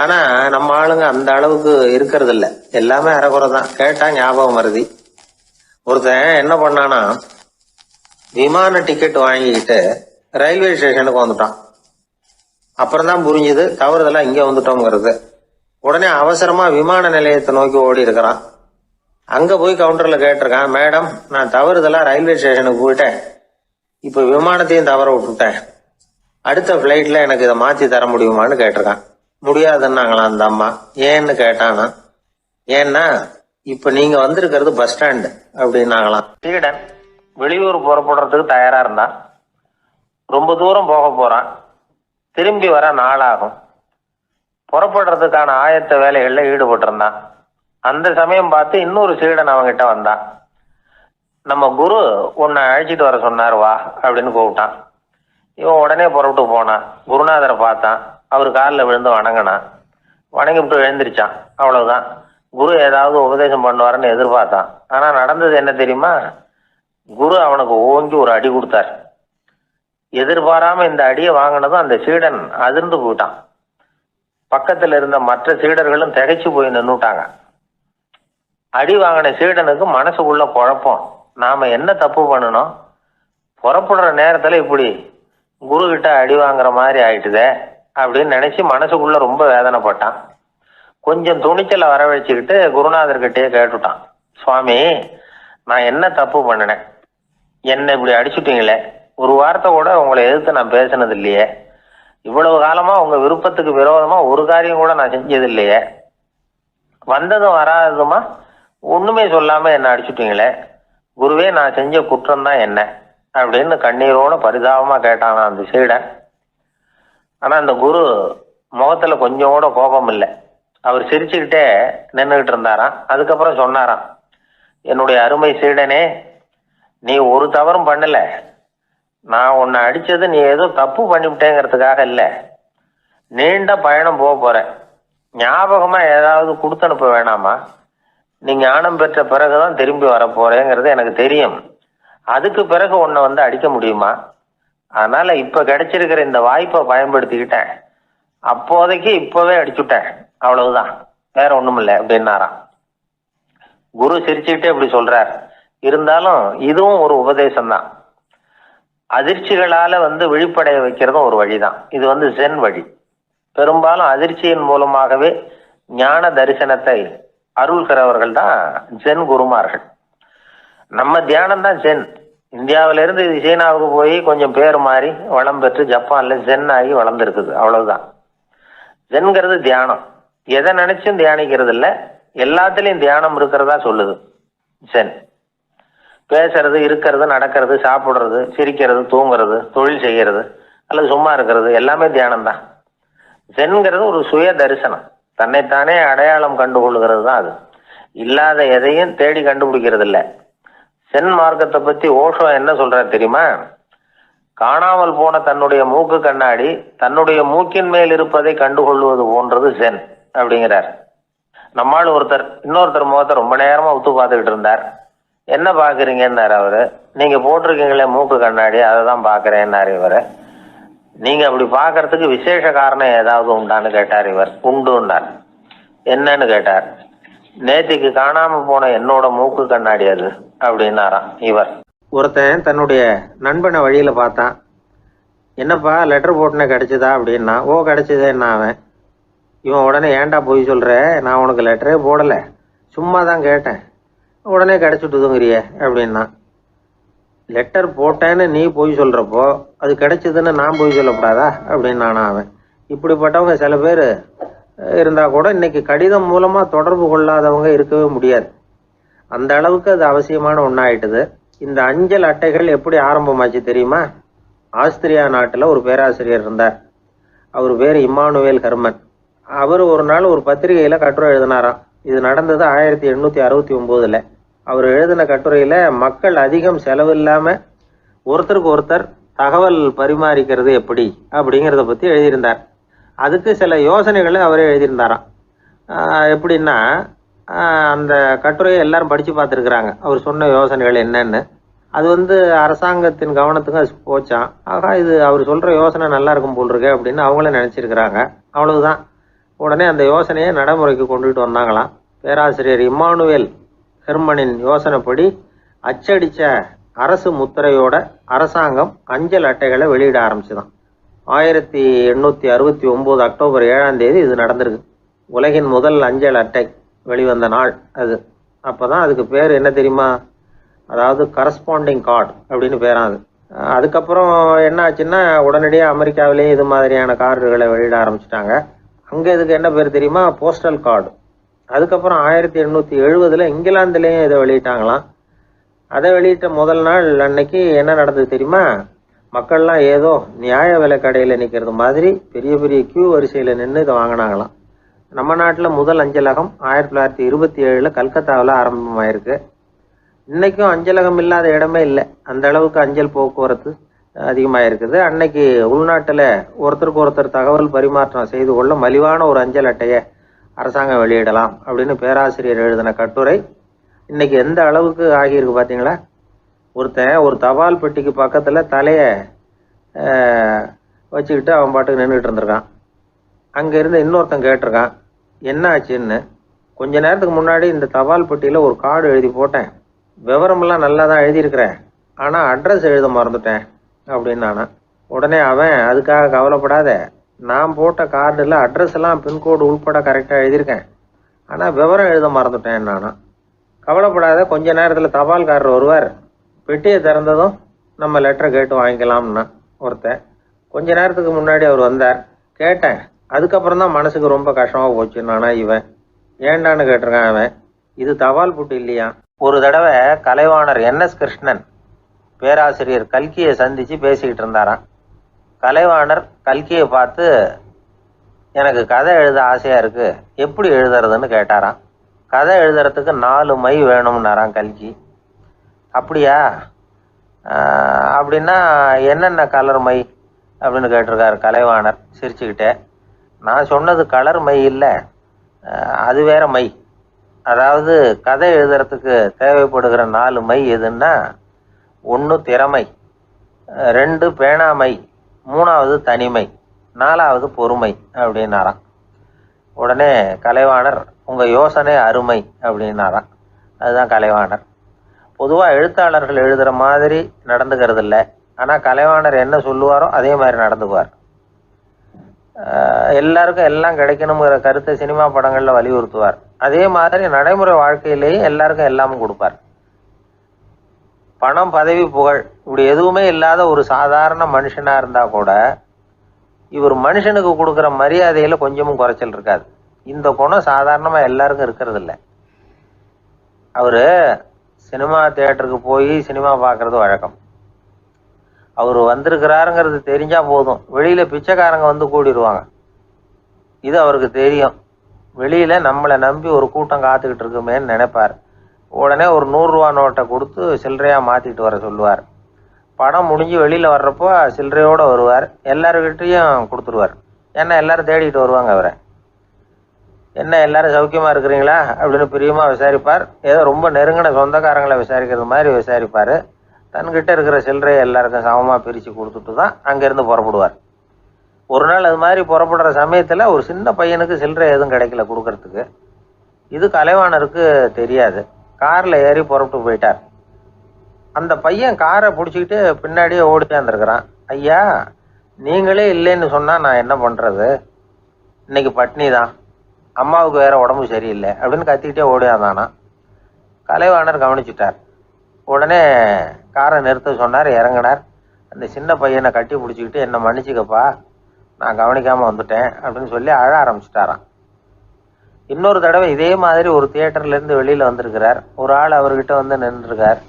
ஆனா நம்ம ஆளுங்க அந்த அளவுக்கு இருக்கிறது இல்ல, எல்லாமே அரைக்குறை தான். கேட்டா ஞாபகம் வருது. ஒருத்தன் என்ன பண்ணானா, விமான டிக்கெட் வாங்கிக்கிட்டு ரயில்வே ஸ்டேஷனுக்கு வந்துட்டான். அப்புறம் தான் புரிஞ்சுது தவறுதெல்லாம் இங்க வந்துட்டோங்கிறது. உடனே அவசரமா விமான நிலையத்தை நோக்கி ஓடி இருக்கிறான். அங்கே போய் கவுண்டரில் கேட்டிருக்கான், மேடம் நான் தவறுதெல்லாம் ரயில்வே ஸ்டேஷனுக்கு போயிட்டேன், இப்போ விமானத்தையும் தவற விட்டுட்டேன், அடுத்த ஃப்ளைட்டில் எனக்கு இதை மாற்றி தர முடியுமான்னு கேட்டிருக்கான். முடியாதுன்னாங்களாம் அந்த அம்மா. ஏன்னு கேட்டானா, ஏன்னா இப்போ நீங்கள் வந்திருக்கிறது பஸ் ஸ்டாண்டு அப்படின்னாங்களாம். சீடன் வெளியூர் புறப்படுறதுக்கு தயாராக இருந்தான். ரொம்ப தூரம் போக போகிறான். திரும்பி வர நாளாகும். புறப்படுறதுக்கான ஆயத்த வேலைகளில் ஈடுபட்டிருந்தான். அந்த சமயம் பார்த்து இன்னொரு சீடன் அவங்கிட்ட வந்தான். நம்ம குரு உன்னை அழைச்சிட்டு வர சொன்னார் வா அப்படின்னு கூப்பிட்டான். இவன் உடனே புறப்பட்டு போனான். குருநாதரை பார்த்தான். அவர் காலில் விழுந்து வணங்கினான். வணங்கிவிட்டு எழுந்திரிச்சான். அவ்வளவுதான். குரு ஏதாவது உபதேசம் பண்ணுவாருன்னு எதிர்பார்த்தான். ஆனால் நடந்தது என்ன தெரியுமா? குரு அவனுக்கு ஓங்கி ஒரு அடி கொடுத்தார். எதிர்பாராம இந்த அடியை வாங்கினதும் அந்த சீடன் அதிர்ந்து போயிட்டான். பக்கத்தில் இருந்த மற்ற சீடர்களும் திகைச்சு போய் நின்றுட்டாங்க. அடி வாங்கின சீடனுக்கு மனசுக்குள்ள குழப்பம். நாம என்ன தப்பு பண்ணணும், புறப்படுற நேரத்துல இப்படி குரு கிட்ட அடி வாங்குற மாதிரி ஆயிட்டுதே அப்படின்னு நினைச்சு மனசுக்குள்ள ரொம்ப வேதனைப்பட்டான். கொஞ்சம் துணிச்சலை வரவழைச்சுக்கிட்டு குருநாதர்கிட்டயே கேட்டுட்டான், சுவாமி நான் என்ன தப்பு பண்ணினேன், என்னை இப்படி அடிச்சுட்டீங்களே, ஒரு வார்த்தை கூட உங்களை எதிர்த்து நான் பேசினது இல்லையே, இவ்வளவு காலமா உங்க விருப்பத்துக்கு விரோதமா ஒரு காரியம் கூட நான் செஞ்சது இல்லையே, வந்ததும் வராததுமா ஒண்ணுமே சொல்லாம என்ன அடிச்சுட்டீங்களே, குருவே நான் செஞ்ச குற்றம் தான் என்ன அப்படின்னு கண்ணீரோட பரிதாபமா கேட்டானா அந்த சீடன். ஆனா அந்த குரு முகத்துல கொஞ்சம் கூட கோபம் இல்லை. அவர் சிரிச்சுக்கிட்டே நின்றுகிட்டு இருந்தாராம். அதுக்கப்புறம் சொன்னாராம், என்னுடைய அருமை சீடனே, நீ ஒரு தவறும் பண்ணல, நான் உன்னை அடிச்சது நீ ஏதோ தப்பு பண்ணிவிட்டேங்கிறதுக்காக இல்லை, நீண்ட பயணம் போக போற, ஞாபகமா ஏதாவது கொடுத்து அனுப்ப வேணாமா, நீ ஞானம் பெற்ற பிறகுதான் திரும்பி வர போறேங்கிறது எனக்கு தெரியும், அதுக்கு பிறகு உன்னை வந்து அடிக்க முடியுமா, அதனால இப்ப கிடைச்சிருக்கிற இந்த வாய்ப்பை பயன்படுத்திக்கிட்டேன், அப்போதைக்கு இப்பவே அடிச்சுட்டேன், அவ்வளவுதான், வேற ஒண்ணும் இல்லை அப்படின்னாராம். குரு சிரிச்சுக்கிட்டே இப்படி சொல்றார். இருந்தாலும் இதுவும் ஒரு உபதேசம் தான். அதிர்ச்சிகளால விழிப்படைய வைக்கிறதும் ஒரு வழிதான். இது ஜென் வழி. பெரும்பாலும் அதிர்ச்சியின் மூலமாகவே ஞான தரிசனத்தை அருள்கிறவர்கள் தான் ஜென் குருமார்கள். நம்ம தியானம் தான் ஜென். இந்தியாவிலிருந்து இது சீனாவுக்கு போய் கொஞ்சம் பேர் மாறி வளம் பெற்று ஜப்பான்ல ஜென் ஆகி வளர்ந்துருக்குது, அவ்வளவுதான். ஜென்கிறது தியானம். எதை நினைச்சும் தியானிக்கிறது இல்லை, எல்லாத்துலயும் தியானம் இருக்கிறதா சொல்லுது ஜென். பேசுறது, இருக்கிறது, நடக்கிறது, சாப்பிடுறது, சிரிக்கிறது, தூங்குறது, தொழில் செய்கிறது அல்லது சும்மா இருக்கிறது எல்லாமே தியானம் தான். ஜென்கிறது ஒரு சுய தரிசனம், தன்னைத்தானே அடையாளம் கண்டுகொள்கிறது தான் அது. இல்லாத எதையும் தேடி கண்டுபிடிக்கிறது இல்லை. சென் மார்க்கத்தை பத்தி ஓஷோ என்ன சொல்றாரு தெரியுமா? காணாமல் போன தன்னுடைய மூக்கு கண்ணாடி தன்னுடைய மூக்கின் மேல் இருப்பதை கண்டுகொள்வது போன்றது ஜென் அப்படிங்கிறார். நம்மால் இன்னொருத்தர் முகத்தை ரொம்ப நேரமா உத்து பார்த்துக்கிட்டு இருந்தார். என்ன பாக்குறீங்கன்னாரு அவரு. நீங்க போட்டிருக்கீங்களே மூக்கு கண்ணாடி, அதை தான் பாக்குறேன்னாரு இவரு. நீங்க அப்படி பாக்குறதுக்கு விசேஷ காரணம் ஏதாவது உண்டான்னு கேட்டார் இவர். உண்டுன்னார். என்னன்னு கேட்டார். நேத்திக்கு காணாம போன என்னோட மூக்கு கண்ணாடி அது அப்படின்னாராம் இவர். ஒருத்தன் தன்னுடைய நண்பனை வழியில பார்த்தான். என்னப்பா லெட்டர் போட்டுனே கிடைச்சதா அப்படின்னா. ஓ கிடைச்சதேன்னா அவன். இவன் உடனே ஏன்டா போய் சொல்ற, நான் உனக்கு லெட்டரே போடலை, சும்மா தான் கேட்டேன், உடனே கிடைச்சிட்டுதுங்கிறிய அப்படின்னா. லெட்டர் போட்டேன்னு நீ போய் சொல்றப்போ அது கிடைச்சதுன்னு நான் போய் சொல்லக்கூடாதா அப்படின்னானா அவன். இப்படிப்பட்டவங்க சில பேர் இருந்தா கூட இன்னைக்கு கடிதம் மூலமா தொடர்பு கொள்ளாதவங்க இருக்கவே முடியாது. அந்த அளவுக்கு அது அவசியமான ஒன்னாயிட்டுது. இந்த அஞ்சல் அட்டைகள் எப்படி ஆரம்பமாச்சு தெரியுமா? ஆஸ்திரியா நாட்டுல ஒரு பேராசிரியர் இருந்தார். அவர் பேர் இம்மானுவேல் ஹெர்மன். அவர் ஒரு நாள் ஒரு பத்திரிகையில கட்டுரை எழுதினாராம். இது நடந்தது 1869. அவர் எழுதின கட்டுரையில மக்கள் அதிகம் செலவு இல்லாம ஒருத்தருக்கு ஒருத்தர் தகவல் பரிமாறிக்கிறது எப்படி அப்படிங்கிறத பத்தி எழுதியிருந்தார். அதுக்கு சில யோசனைகளை அவரே எழுதியிருந்தாராம். எப்படின்னா, அந்த கட்டுரையை எல்லாரும் படிச்சு பார்த்துருக்குறாங்க. அவர் சொன்ன யோசனைகள் என்னன்னு. அது அரசாங்கத்தின் கவனத்துக்கு அது போச்சான். ஆகா, இது அவர் சொல்ற யோசனை நல்லா இருக்கும் போல் இருக்கு அப்படின்னு அவங்களே நினைச்சிருக்கிறாங்க. அவ்வளவுதான். உடனே அந்த யோசனையை நடைமுறைக்கு கொண்டுகிட்டு வந்தாங்களாம். பேராசிரியர் இம்மானுவேல் ஹெர்மனின் யோசனைப்படி அச்சடிச்ச அரசு முத்திரையோட அரசாங்கம் அஞ்சல் அட்டைகளை வெளியிட ஆரம்பிச்சுதான். 1869 அக்டோபர் 7 இது நடந்திருக்கு. உலகின் முதல் அஞ்சல் அட்டை வெளிவந்த நாள் அது. அப்போ தான் அதுக்கு பேர் என்ன தெரியுமா? அதாவது கரஸ்பாண்டிங் கார்டு அப்படின்னு பேராது. அதுக்கப்புறம் என்ன ஆச்சுன்னா உடனடியாக அமெரிக்காவிலேயே இது மாதிரியான கார்டுகளை வெளியிட ஆரம்பிச்சிட்டாங்க. அங்கே இதுக்கு என்ன பேர் தெரியுமா? Postal card. அதுக்கப்புறம் 1870 இங்கிலாந்துலேயும் இதை வெளியிட்டாங்களாம். அதை வெளியிட்ட முதல் நாள் அன்னைக்கு என்ன நடந்தது தெரியுமா? மக்கள்லாம் ஏதோ நியாய விலை கடையில் நிற்கிறது மாதிரி பெரிய பெரிய கியூ வரிசையில் நின்று இதை வாங்கினாங்களாம். நம்ம நாட்டில் முதல் அஞ்சலகம் 1927 கல்கத்தாவில் ஆரம்பமாயிருக்கு. இன்னைக்கும் அஞ்சலகம் இல்லாத இடமே இல்லை. அந்த அளவுக்கு அஞ்சல் போக்குவரத்து அதிகமாக இருக்குது. அன்னைக்கு உள்நாட்டில் ஒருத்தருக்கு ஒருத்தர் தகவல் பரிமாற்றம் செய்து கொள்ள மலிவான ஒரு அஞ்சல் அட்டையை அரசாங்கம் வெளியிடலாம் அப்படின்னு பேராசிரியர் எழுதின கட்டுரை இன்னைக்கு எந்த அளவுக்கு ஆகியிருக்கு பார்த்தீங்களா? ஒருத்தன் ஒரு தபால் பெட்டிக்கு பக்கத்தில் தலையை வச்சுக்கிட்டு அவன் பாட்டுக்கு நின்றுட்டு இருந்திருக்கான். அங்கே இருந்து இன்னொருத்தன் கேட்டிருக்கான், என்ன ஆச்சுன்னு. கொஞ்ச நேரத்துக்கு முன்னாடி இந்த தபால் பெட்டியில் ஒரு கார்டு எழுதி போட்டேன், விவரமெல்லாம் நல்லா தான் எழுதியிருக்கிறேன், ஆனால் அட்ரஸ் எழுத மறந்துட்டேன் அப்படின்னு நானா. உடனே அவன், அதுக்காக கவலைப்படாத, நான் போட்ட கார்டில் அட்ரஸ் எல்லாம் பின்கோடு உள்பட கரெக்டாக எழுதியிருக்கேன், ஆனால் விவரம் எழுத மறந்துட்டேன் நானா. கவலைப்படாத, கொஞ்ச நேரத்தில் தபால்காரர் வருவார், பெட்டியை திறந்ததும் நம்ம லெட்டரை கேட்டு வாங்கிக்கலாம்னா ஒருத்தன். கொஞ்ச நேரத்துக்கு முன்னாடி அவர் வந்தார், கேட்டேன், அதுக்கப்புறம் தான் மனசுக்கு ரொம்ப கஷ்டமாக போச்சு நானா. இவன் ஏண்டான்னு கேட்டிருக்கான். அவன், இது தபால் புட்டு இல்லையா. ஒரு தடவை கலைவாணர் என்எஸ் கிருஷ்ணன் பேராசிரியர் கல்கியை சந்திச்சு பேசிக்கிட்டு இருந்தாராம். கலைவாணர் கல்கியை பார்த்து, எனக்கு கதை எழுத ஆசையா இருக்கு, எப்படி எழுதுறதுன்னு கேட்டாராம். கதை எழுதுறதுக்கு 4 மை வேணும்னாராம் கல்கி. அப்படியா, அப்படின்னா என்னென்ன கலர் மை அப்படின்னு கேட்டிருக்காரு கலைவாணர் சிரிச்சுக்கிட்டே. நான் சொன்னது கலர் மை இல்லை, அது வேற மை. அதாவது கதை எழுதுறதுக்கு தேவைப்படுகிற 4 மை எதுன்னா, 1 திறமை, 2 பேணாமை, 3வது தனிமை, 4வது பொறுமை அப்படின்னாராம். உடனே கலைவாணர், உங்கள் யோசனை அருமை அப்படின்னாராம். அதுதான் கலைவாணர். பொதுவாக எழுத்தாளர்கள் எழுதுகிற மாதிரி நடந்துக்கிறது இல்லை, ஆனால் கலைவாணர் என்ன சொல்லுவாரோ அதே மாதிரி நடந்துக்குவார். எல்லாருக்கும் எல்லாம் கிடைக்கணுங்கிற கருத்தை சினிமா படங்களில் வலியுறுத்துவார். அதே மாதிரி நடைமுறை வாழ்க்கையிலேயே எல்லாருக்கும் எல்லாமும் கொடுப்பார். பணம், பதவி, புகழ் இப்படி எதுவுமே இல்லாத ஒரு சாதாரண மனுஷனாக இருந்தால் கூட இவர் மனுஷனுக்கு கொடுக்குற மரியாதையில் கொஞ்சமும் குறைச்சல் இருக்காது. இந்த குணம் சாதாரணமாக எல்லாருக்கும் இருக்கிறது இல்லை. அவர் சினிமா தியேட்டருக்கு போய் சினிமா பார்க்குறது வழக்கம். அவர் வந்திருக்கிறாருங்கிறது தெரிஞ்சால் போதும், வெளியில் பிச்சைக்காரங்க வந்து கூடிடுவாங்க. இது அவருக்கு தெரியும். வெளியில் நம்மளை நம்பி ஒரு கூட்டம் காத்துக்கிட்டு இருக்குமேன்னு நினைப்பார். உடனே ஒரு 100 ரூபா நோட்டை கொடுத்து சில்லறையாக மாற்றிட்டு வர சொல்லுவார். படம் முடிஞ்சு வெளியில் வர்றப்போ சில்லறையோடு வருவார், எல்லாருக்கிட்டையும் கொடுத்துருவார். ஏன்னா எல்லாரும் தேடிட்டு வருவாங்க அவரை. என்ன எல்லாரும் சௌக்கியமாக இருக்கிறீங்களா அப்படின்னு பிரியமாக விசாரிப்பார். ஏதோ ரொம்ப நெருங்கின சொந்தக்காரங்களை விசாரிக்கிறது மாதிரி விசாரிப்பார். தன்கிட்ட இருக்கிற சில்லறையை எல்லாருக்கும் சமமாக பிரித்து கொடுத்துட்டு தான் அங்கேருந்து புறப்படுவார். ஒரு நாள் அது மாதிரி புறப்படுற சமயத்தில் ஒரு சின்ன பையனுக்கு சில்லறை எதுவும் கிடைக்கல கொடுக்கறதுக்கு. இது கலைவாணருக்கு தெரியாது. காரில் ஏறி புறப்பட்டு போயிட்டார். அந்த பையன் காரை பிடிச்சிக்கிட்டு பின்னாடியே ஓடிச்சாந்துருக்கிறான். ஐயா, நீங்களே இல்லைன்னு சொன்னால் நான் என்ன பண்ணுறது, இன்னைக்கு பட்னி தான், அம்மாவுக்கு வேற உடம்பு சரியில்லை அப்படின்னு கத்திக்கிட்டே ஓடியாந்தானா. கலைவாணர் கவனிச்சிட்டார். உடனே காரை நிறுத்த சொன்னார், இறங்கினார். அந்த சின்ன பையனை கட்டி பிடிச்சிக்கிட்டு, என்னை மன்னிச்சுக்கப்பா, நான் கவனிக்காமல் வந்துட்டேன் அப்படின்னு சொல்லி அழ ஆரம்பிச்சிட்டாராம். இன்னொரு தடவை இதே மாதிரி ஒரு தியேட்டர்லேருந்து வெளியில் வந்திருக்கிறார். ஒரு ஆள் அவர்கிட்ட வந்து நின்றுருக்கார்.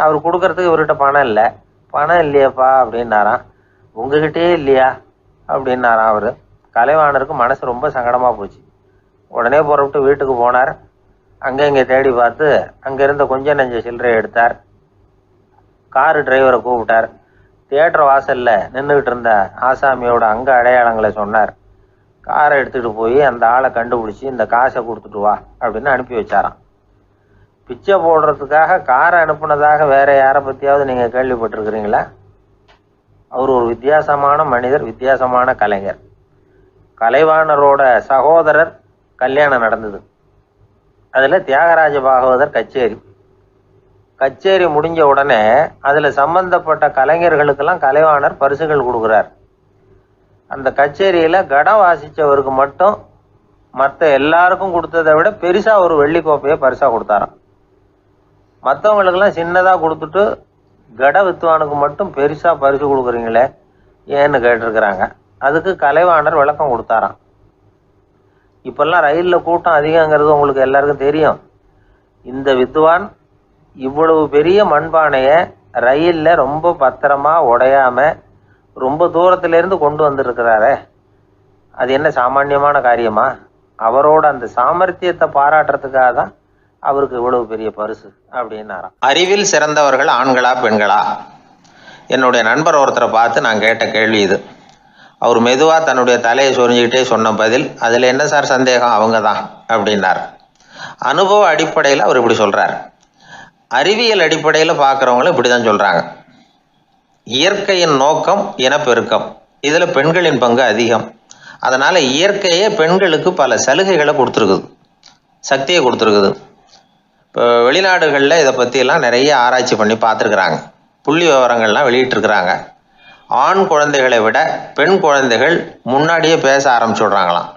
அவர் கொடுக்கறதுக்கு இவர்கிட்ட பணம் இல்லை. பணம் இல்லையப்பா அப்படின்னாராம். உங்ககிட்டயே இல்லையா அப்படின்னாராம் அவர். கலைவாணருக்கு மனசு ரொம்ப சங்கடமாக போச்சு. உடனே புறப்பட்டு வீட்டுக்கு போனார். அங்கே இங்கே தேடி பார்த்து அங்கேருந்த கொஞ்சம் நெஞ்ச சில்லறை எடுத்தார். காரு டிரைவரை கூப்பிட்டார். தியேட்டர் வாசலில் நின்றுக்கிட்டு இருந்த ஆசாமியோட அங்க அடையாளங்களை சொன்னார். காரை எடுத்துகிட்டு போய் அந்த ஆளை கண்டுபிடிச்சி இந்த காசை கொடுத்துட்டு வா அப்படின்னு அனுப்பி வச்சாராம். பிச்சை போடுறதுக்காக காரை அனுப்புனதாக வேற யாரை பற்றியாவது நீங்கள் கேள்விப்பட்டிருக்கிறீங்களா? அவர் ஒரு வித்தியாசமான மனிதர், வித்தியாசமான கலைஞர். கலைவாணரோட சகோதரர் கல்யாணம் நடந்தது. அதில் தியாகராஜ பாகவதர் கச்சேரி முடிஞ்ச உடனே அதில் சம்பந்தப்பட்ட கலைஞர்களுக்கெல்லாம் கலைவாணர் பரிசுகள் கொடுக்குறார். அந்த கச்சேரியில் கடம் வாசித்தவருக்கு மட்டும் மற்ற எல்லாருக்கும் கொடுத்ததை விட பெருசா ஒரு வெள்ளி கோப்பையை பரிசா கொடுத்தாராம். மற்றவங்களுக்கெல்லாம் சின்னதா கொடுத்துட்டு கட வித்துவானுக்கு மட்டும் பெருசா பரிசு கொடுக்குறீங்களே ஏன்னு கேட்டிருக்கிறாங்க. அதுக்கு கலைவாணர் விளக்கம் கொடுத்தாராம். இப்பெல்லாம் ரயில்ல கூட்டம் அதிகங்கிறது உங்களுக்கு எல்லாருக்கும் தெரியும். இந்த வித்துவான் இவ்வளவு பெரிய மண்பானைய ரயில்ல ரொம்ப பத்திரமா உடையாம ரொம்ப தூரத்துல இருந்து கொண்டு வந்திருக்கிறாரே, அது என்ன சாமான்யமான காரியமா? அவரோட அந்த சாமர்த்தியத்தை பாராட்டுறதுக்காக தான் அவருக்கு இவ்வளவு பெரிய பரிசு அப்படின்னாராம். அறிவில் சிறந்தவர்கள் ஆண்களா பெண்களா? என்னுடைய நண்பர் ஒருத்தரை பார்த்து நான் கேட்ட கேள்வி இது. அவர் மெதுவா தன்னுடைய தலையை சொரிஞ்சுக்கிட்டே சொன்ன பதில், அதுல என்ன சார் சந்தேகம், அவங்க தான் அப்படின்னார். அனுபவ அடிப்படையில் அவர் இப்படி சொல்றார். அறிவியல் அடிப்படையில் பார்க்குறவங்களும் இப்படி தான் சொல்றாங்க. இயற்கையின் நோக்கம் இனப்பெருக்கம், இதில் பெண்களின் பங்கு அதிகம். அதனால இயற்கையே பெண்களுக்கு பல சலுகைகளை கொடுத்துருக்குது, சக்தியை கொடுத்துருக்குது. இப்போ வெளிநாடுகளில் இதை பற்றியெல்லாம் நிறைய ஆராய்ச்சி பண்ணி பார்த்துருக்குறாங்க, புள்ளி விவரங்கள்லாம் வெளியிட்டிருக்கிறாங்க. ஆண் குழந்தைகளை விட பெண் குழந்தைகள் முன்னாடியே பேச ஆரம்பிச்சுடுறாங்களாம்.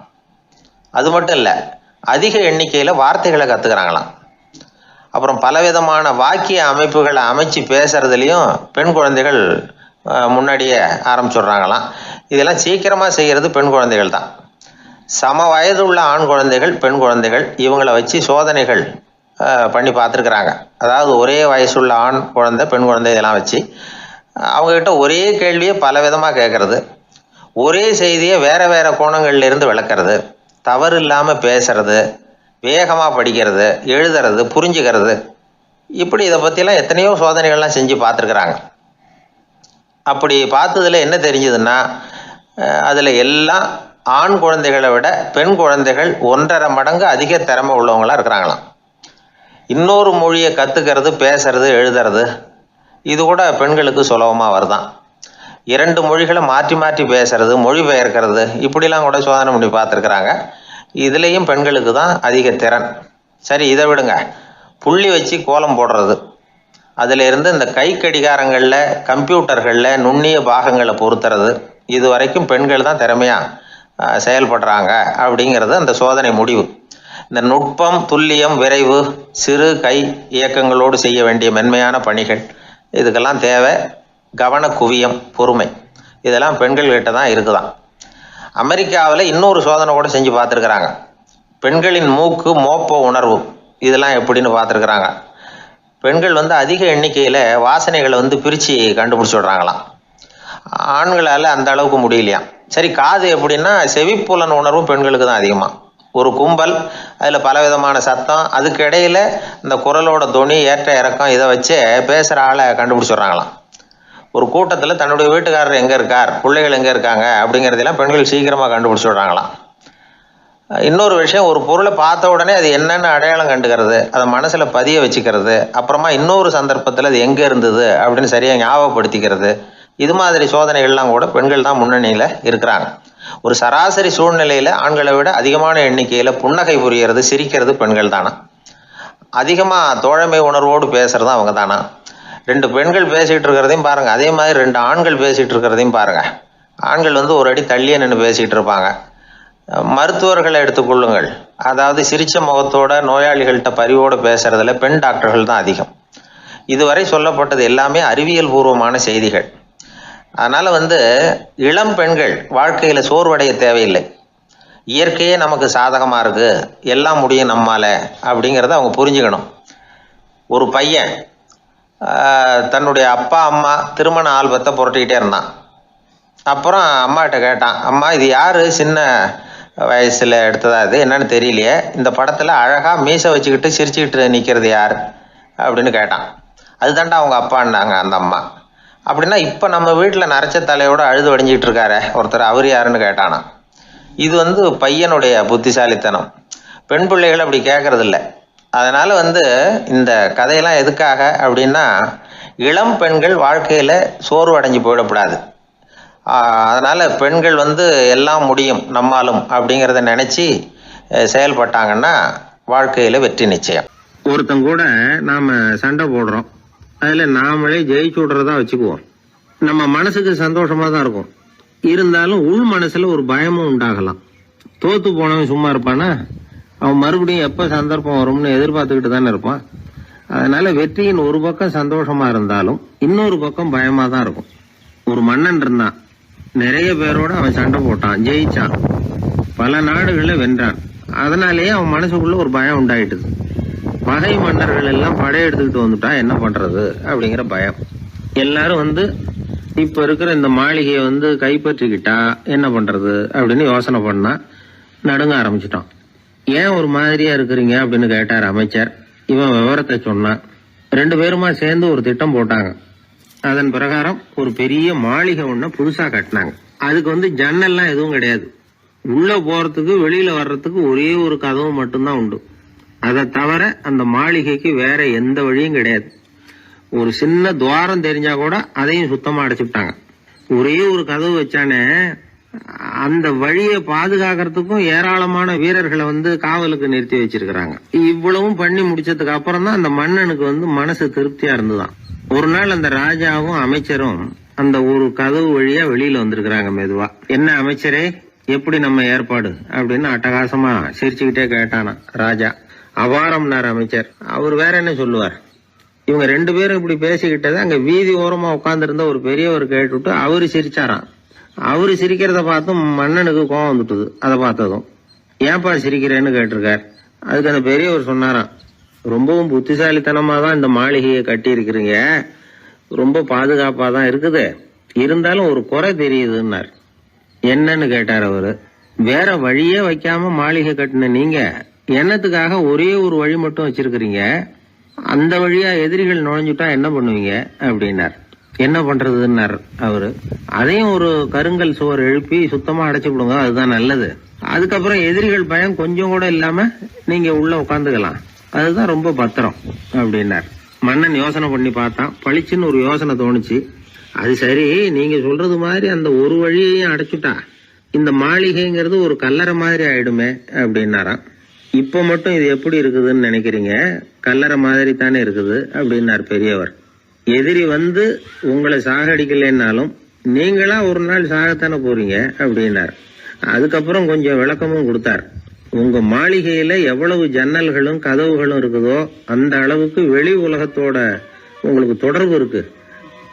அது மட்டும் இல்லை, அதிக எண்ணிக்கையில் வார்த்தைகளை கற்றுக்கிறாங்களாம். அப்புறம் பலவிதமான வாக்கிய அமைப்புகளை அமைச்சு பேசுறதுலையும் பெண் குழந்தைகள் முன்னாடியே ஆரம்பிச்சுடுறாங்களாம். இதெல்லாம் சீக்கிரமாக செய்கிறது பெண் குழந்தைகள் தான். சம வயது உள்ள ஆண் குழந்தைகள் பெண் குழந்தைகள் இவங்களை வச்சு சோதனைகள் பண்ணி பார்த்துருக்குறாங்க. அதாவது ஒரே வயசுள்ள ஆண் குழந்தை பெண் குழந்தை இதெல்லாம் வச்சு அவங்கக்கிட்ட ஒரே கேள்வியை பல விதமாக கேட்கறது, ஒரே செய்தியை வேற வேற கோணங்கள்லேருந்து விளக்கிறது, தவறு இல்லாமல் பேசுறது, வேகமாக படிக்கிறது, எழுதுறது, புரிஞ்சுக்கிறது, இப்படி இதை பற்றிலாம் எத்தனையோ சோதனைகள்லாம் செஞ்சு பார்த்துருக்குறாங்க. அப்படி பார்த்ததில் என்ன தெரிஞ்சதுன்னா, அதில் எல்லாம் ஆண் குழந்தைகளை விட பெண் குழந்தைகள் 1.5 மடங்கு அதிக திறமை உள்ளவங்களாக இருக்கிறாங்களாம். இன்னொரு மொழியை கற்றுக்கிறது, பேசுறது, எழுதுறது, இது கூட பெண்களுக்கு சுலபமாக வருதான். 2 மொழிகளை மாற்றி மாற்றி பேசுறது, மொழிபெயர்க்கிறது, இப்படிலாம் கூட சோதனை பண்ணி பார்த்துருக்குறாங்க. இதுலேயும் பெண்களுக்கு தான் அதிக திறன். சரி, இதை விடுங்க. புள்ளி வச்சு கோலம் போடுறது, அதில் இருந்து இந்த கை கடிகாரங்களில், கம்ப்யூட்டர்களில் நுண்ணிய பாகங்களை பொருத்துறது, இது வரைக்கும் பெண்கள் தான் திறமையாக செயல்படுறாங்க அப்படிங்கிறது அந்த சோதனை முடிவு. இந்த நுட்பம், துல்லியம், விரைவு, சிறு கை இயக்கங்களோடு செய்ய வேண்டிய மென்மையான பணிகள், இதுக்கெல்லாம் தேவை கவன குவியம், பொறுமை, இதெல்லாம் பெண்கள்கிட்ட தான் இருக்குதான். அமெரிக்காவில் இன்னொரு சோதனை கூட செஞ்சு பார்த்துருக்குறாங்க. பெண்களின் மூக்கு மோப்ப உணர்வு, இதெல்லாம் எப்படின்னு பார்த்துருக்குறாங்க. பெண்கள் அதிக எண்ணிக்கையில் வாசனைகளை பிரித்து கண்டுபிடிச்சி விடுறாங்களாம். ஆண்களால் அந்த அளவுக்கு முடியலையாம். சரி, காது எப்படின்னா செவிப்புலன் உணர்வும் பெண்களுக்கு தான் அதிகமாக. ஒரு கும்பல், அதில் பலவிதமான சத்தம், அதுக்கு இடையில இந்த குரலோட தொனி, ஏற்ற இறக்கம், இதை வச்சு பேசுகிற ஆளை கண்டுபிடிச்சிடுறாங்களாம். ஒரு கூட்டத்தில் தன்னுடைய வீட்டுக்காரர் எங்கே இருக்கார், பிள்ளைகள் எங்கே இருக்காங்க அப்படிங்கிறதெல்லாம் பெண்கள் சீக்கிரமாக கண்டுபிடிச்சி விடுறாங்களாம். இன்னொரு விஷயம், ஒரு பொருளை பார்த்த உடனே அது என்னென்னு அடையாளம் கண்டுக்கிறது, அதை மனசில் பதிய வச்சுக்கிறது, அப்புறமா இன்னொரு சந்தர்ப்பத்தில் அது எங்கே இருந்தது அப்படின்னு சரியாக ஞாபகப்படுத்திக்கிறது, இது மாதிரி சோதனைகள்லாம் கூட பெண்கள் தான் முன்னணியில் இருக்கிறாங்க. ஒரு சராசரி சூழ்நிலையில் ஆண்களை விட அதிகமான எண்ணிக்கையில் புன்னகை புரிகிறது, சிரிக்கிறது பெண்கள் தானா. அதிகமாக தோழமை உணர்வோடு பேசுகிறதும் அவங்க தானா. 2 பெண்கள் பேசிகிட்டு இருக்கிறதையும் பாருங்கள், அதே மாதிரி 2 ஆண்கள் பேசிகிட்டு இருக்கிறதையும் பாருங்கள். ஆண்கள் ஒரு அடி தள்ளியே நின்று பேசிகிட்டு இருப்பாங்க. மருத்துவர்களை எடுத்துக்கொள்ளுங்கள், அதாவது சிரிச்ச முகத்தோட நோயாளிகள்கிட்ட பரிவோடு பேசுறதுல பெண் டாக்டர்கள் தான் அதிகம். இதுவரை சொல்லப்பட்டது எல்லாமே அறிவியல் பூர்வமான செய்திகள். அதனால் இளம் பெண்கள் வாழ்க்கையில் சோர்வடைய தேவையில்லை. இயற்கையே நமக்கு சாதகமாக இருக்குது, எல்லாம் முடியும் நம்மால அப்படிங்கிறத அவங்க புரிஞ்சுக்கணும். ஒரு பையன் தன்னுடைய அப்பா அம்மா திருமண ஆல்பத்தை புரட்டிக்கிட்டே இருந்தான். அப்புறம் அம்மாகிட்ட கேட்டான், அம்மா இது யார் சின்ன வயசில் எடுத்ததா, இது என்னன்னு தெரியலையே, இந்த படத்தில் அழகாக மீசை வச்சுக்கிட்டு சிரிச்சுக்கிட்டு நிற்கிறது யார் அப்படின்னு கேட்டான். அதுதாண்டா அவங்க அப்பான்னாங்க அந்த அம்மா. அப்படின்னா இப்போ நம்ம வீட்டில் நரைச்ச தலையோடு அழுது வடிஞ்சிக்கிட்டு இருக்காரு ஒருத்தர், அவர் யாருன்னு கேட்டானா. இது பையனுடைய புத்திசாலித்தனம். பெண் பிள்ளைகள் அப்படி கேட்கறதில்ல. அதனால் இந்த கதையெல்லாம் எதுக்காக அப்படின்னா, இளம் பெண்கள் வாழ்க்கையில் சோர்வு அடைஞ்சு போயிடக்கூடாது. அதனால் பெண்கள் எல்லாம் முடியும் நம்மாலும் அப்படிங்கிறத நினச்சி செயல்பட்டாங்கன்னா வாழ்க்கையில் வெற்றி நிச்சயம். ஒருத்தங்க கூட நாம் சண்டை போடுறோம், அதில் நாமளே ஜெயிச்சு விடுறதா வச்சுக்குவோம். நம்ம மனசுக்கு சந்தோஷமாக தான் இருக்கும், இருந்தாலும் உள் மனசில் ஒரு பயமும் உண்டாகலாம். தோத்து போனவன் சும்மா இருப்பானா? அவன் மறுபடியும் எப்ப சந்தர்ப்பம் வரும்னு எதிர்பார்த்துக்கிட்டு தானே இருப்பான். அதனால வெற்றியின் ஒரு பக்கம் சந்தோஷமா இருந்தாலும் இன்னொரு பக்கம் பயமா தான் இருக்கும். ஒரு மன்னன் இருந்தான். நிறைய பேரோட அவன் சண்டை போட்டான், ஜெயிச்சான், பல நாடுகளை வென்றான். அதனாலேயே அவன் மனசுக்குள்ள ஒரு பயம் உண்டாயிட்டுது. பகை மன்னர்கள் எல்லாம் படையெடுத்துக்கிட்டு வந்துட்டா என்ன பண்றது அப்படிங்கிற பயம். எல்லாரும் இப்ப இருக்கிற இந்த மாளிகையை கைப்பற்றிக்கிட்டா என்ன பண்றது அப்படின்னு யோசனை பண்ணா நடுங்க ஆரம்பிச்சிட்டான். ஏன் ஒரு மாதிரியா இருக்கிறீங்க அப்படின்னு கேட்டார் அமைச்சர். இவன் விவரத்தை சொன்னான். 2 பேருமா சேர்ந்து ஒரு திட்டம் போட்டாங்க. அதன் பிரகாரம் ஒரு பெரிய மாளிகை ஒண்ண புதுசா கட்டினாங்க. அதுக்கு ஜன்னல்லாம் எதுவும் கிடையாது. உள்ள போறதுக்கு வெளியில வர்றதுக்கு ஒரே ஒரு கதவு மட்டும்தான் உண்டு. அதை தவிர அந்த மாளிகைக்கு வேற எந்த வழியும் கிடையாது. ஒரு சின்ன துவாரம் தெரிஞ்சா கூட அதையும் சுத்தமா அடைச்சுட்டாங்க. ஒரே ஒரு கதவு வச்சானே, அந்த வழியை பாதுகாக்கிறதுக்கும் ஏராளமான வீரர்களை காவலுக்கு நிறுத்தி வச்சிருக்கிறாங்க. இவ்வளவும் பண்ணி முடிச்சதுக்கு அப்புறம் தான் அந்த மன்னனுக்கு மனசு திருப்தியா இருந்துதான். ஒரு நாள் அந்த ராஜாவும் அமைச்சரும் அந்த ஒரு கதவு வழியா வெளியில வந்திருக்கிறாங்க மெதுவா. என்ன அமைச்சரே, எப்படி நம்ம ஏற்பாடு அப்படின்னு அட்டகாசமா சிரிச்சுக்கிட்டே கேட்டானா ராஜா. அபாரம்னார் அமைச்சர். அவர் வேற என்ன சொல்லுவார்? இவங்க 2 பேரும் இப்படி பேசிக்கிட்டதை அங்க வீதி ஓரமா உட்கார்ந்து இருந்த ஒரு பெரியவர் கேட்டுட்டு அவரு சிரிச்சாராம். அவரு சிரிக்கிறத பார்த்தும் மன்னனுக்கு கோவம் வந்துட்டுது. அதை பார்த்ததும் ஏன்பா சிரிக்கிறேன்னு கேட்டிருக்கார். அதுக்கு அந்த பெரியவர் சொன்னாராம், ரொம்பவும் புத்திசாலித்தனமா தான் இந்த மாளிகையை கட்டி இருக்கிறீங்க, ரொம்ப பாதுகாப்பா தான் இருக்குது, இருந்தாலும் ஒரு குறை தெரியுதுன்னார். என்னன்னு கேட்டார் அவரு. வேற வழியே வைக்காம மாளிகை கட்டின நீங்க என்னத்துக்காக ஒரே ஒரு வழி மட்டும் வச்சிருக்கிறீங்க? அந்த வழியா எதிரிகள் நுழைஞ்சுட்டா என்ன பண்ணுவீங்க அப்படின்னார். என்ன பண்றதுன்னார் அவரு. அதையும் ஒரு கருங்கல் சுவர் எழுப்பி சுத்தமா அடைச்சு விடுங்க, அதுதான் நல்லது. அதுக்கப்புறம் எதிரிகள் பயம் கொஞ்சம் கூட இல்லாம நீங்க உள்ள உட்காந்துக்கலாம், அதுதான் ரொம்ப பத்திரம் அப்படின்னார். மன்னன் யோசனை பண்ணி பார்த்தான். பளிச்சுன்னு ஒரு யோசனை தோணுச்சு. அது சரி, நீங்க சொல்றது மாதிரி அந்த ஒரு வழியையும் அடைச்சுட்டா இந்த மாளிகைங்கிறது ஒரு கல்லறை மாதிரி ஆயிடுமே அப்படின்னாராம். இப்ப மட்டும் இது எப்படி இருக்குதுன்னு நினைக்கிறீங்க? கல்லறை மாதிரி தானே இருக்குது அப்படின்னார் பெரியவர். எதிரி உங்களை சாகடிக்கலைன்னாலும் நீங்களா ஒரு நாள் சாகத்தானே போறீங்க அப்படின்னார். அதுக்கப்புறம் கொஞ்சம் விளக்கமும் கொடுத்தார். உங்க மாளிகையில எவ்வளவு ஜன்னல்களும் கதவுகளும் இருக்குதோ அந்த அளவுக்கு வெளி உலகத்தோட உங்களுக்கு தொடர்பு இருக்கு.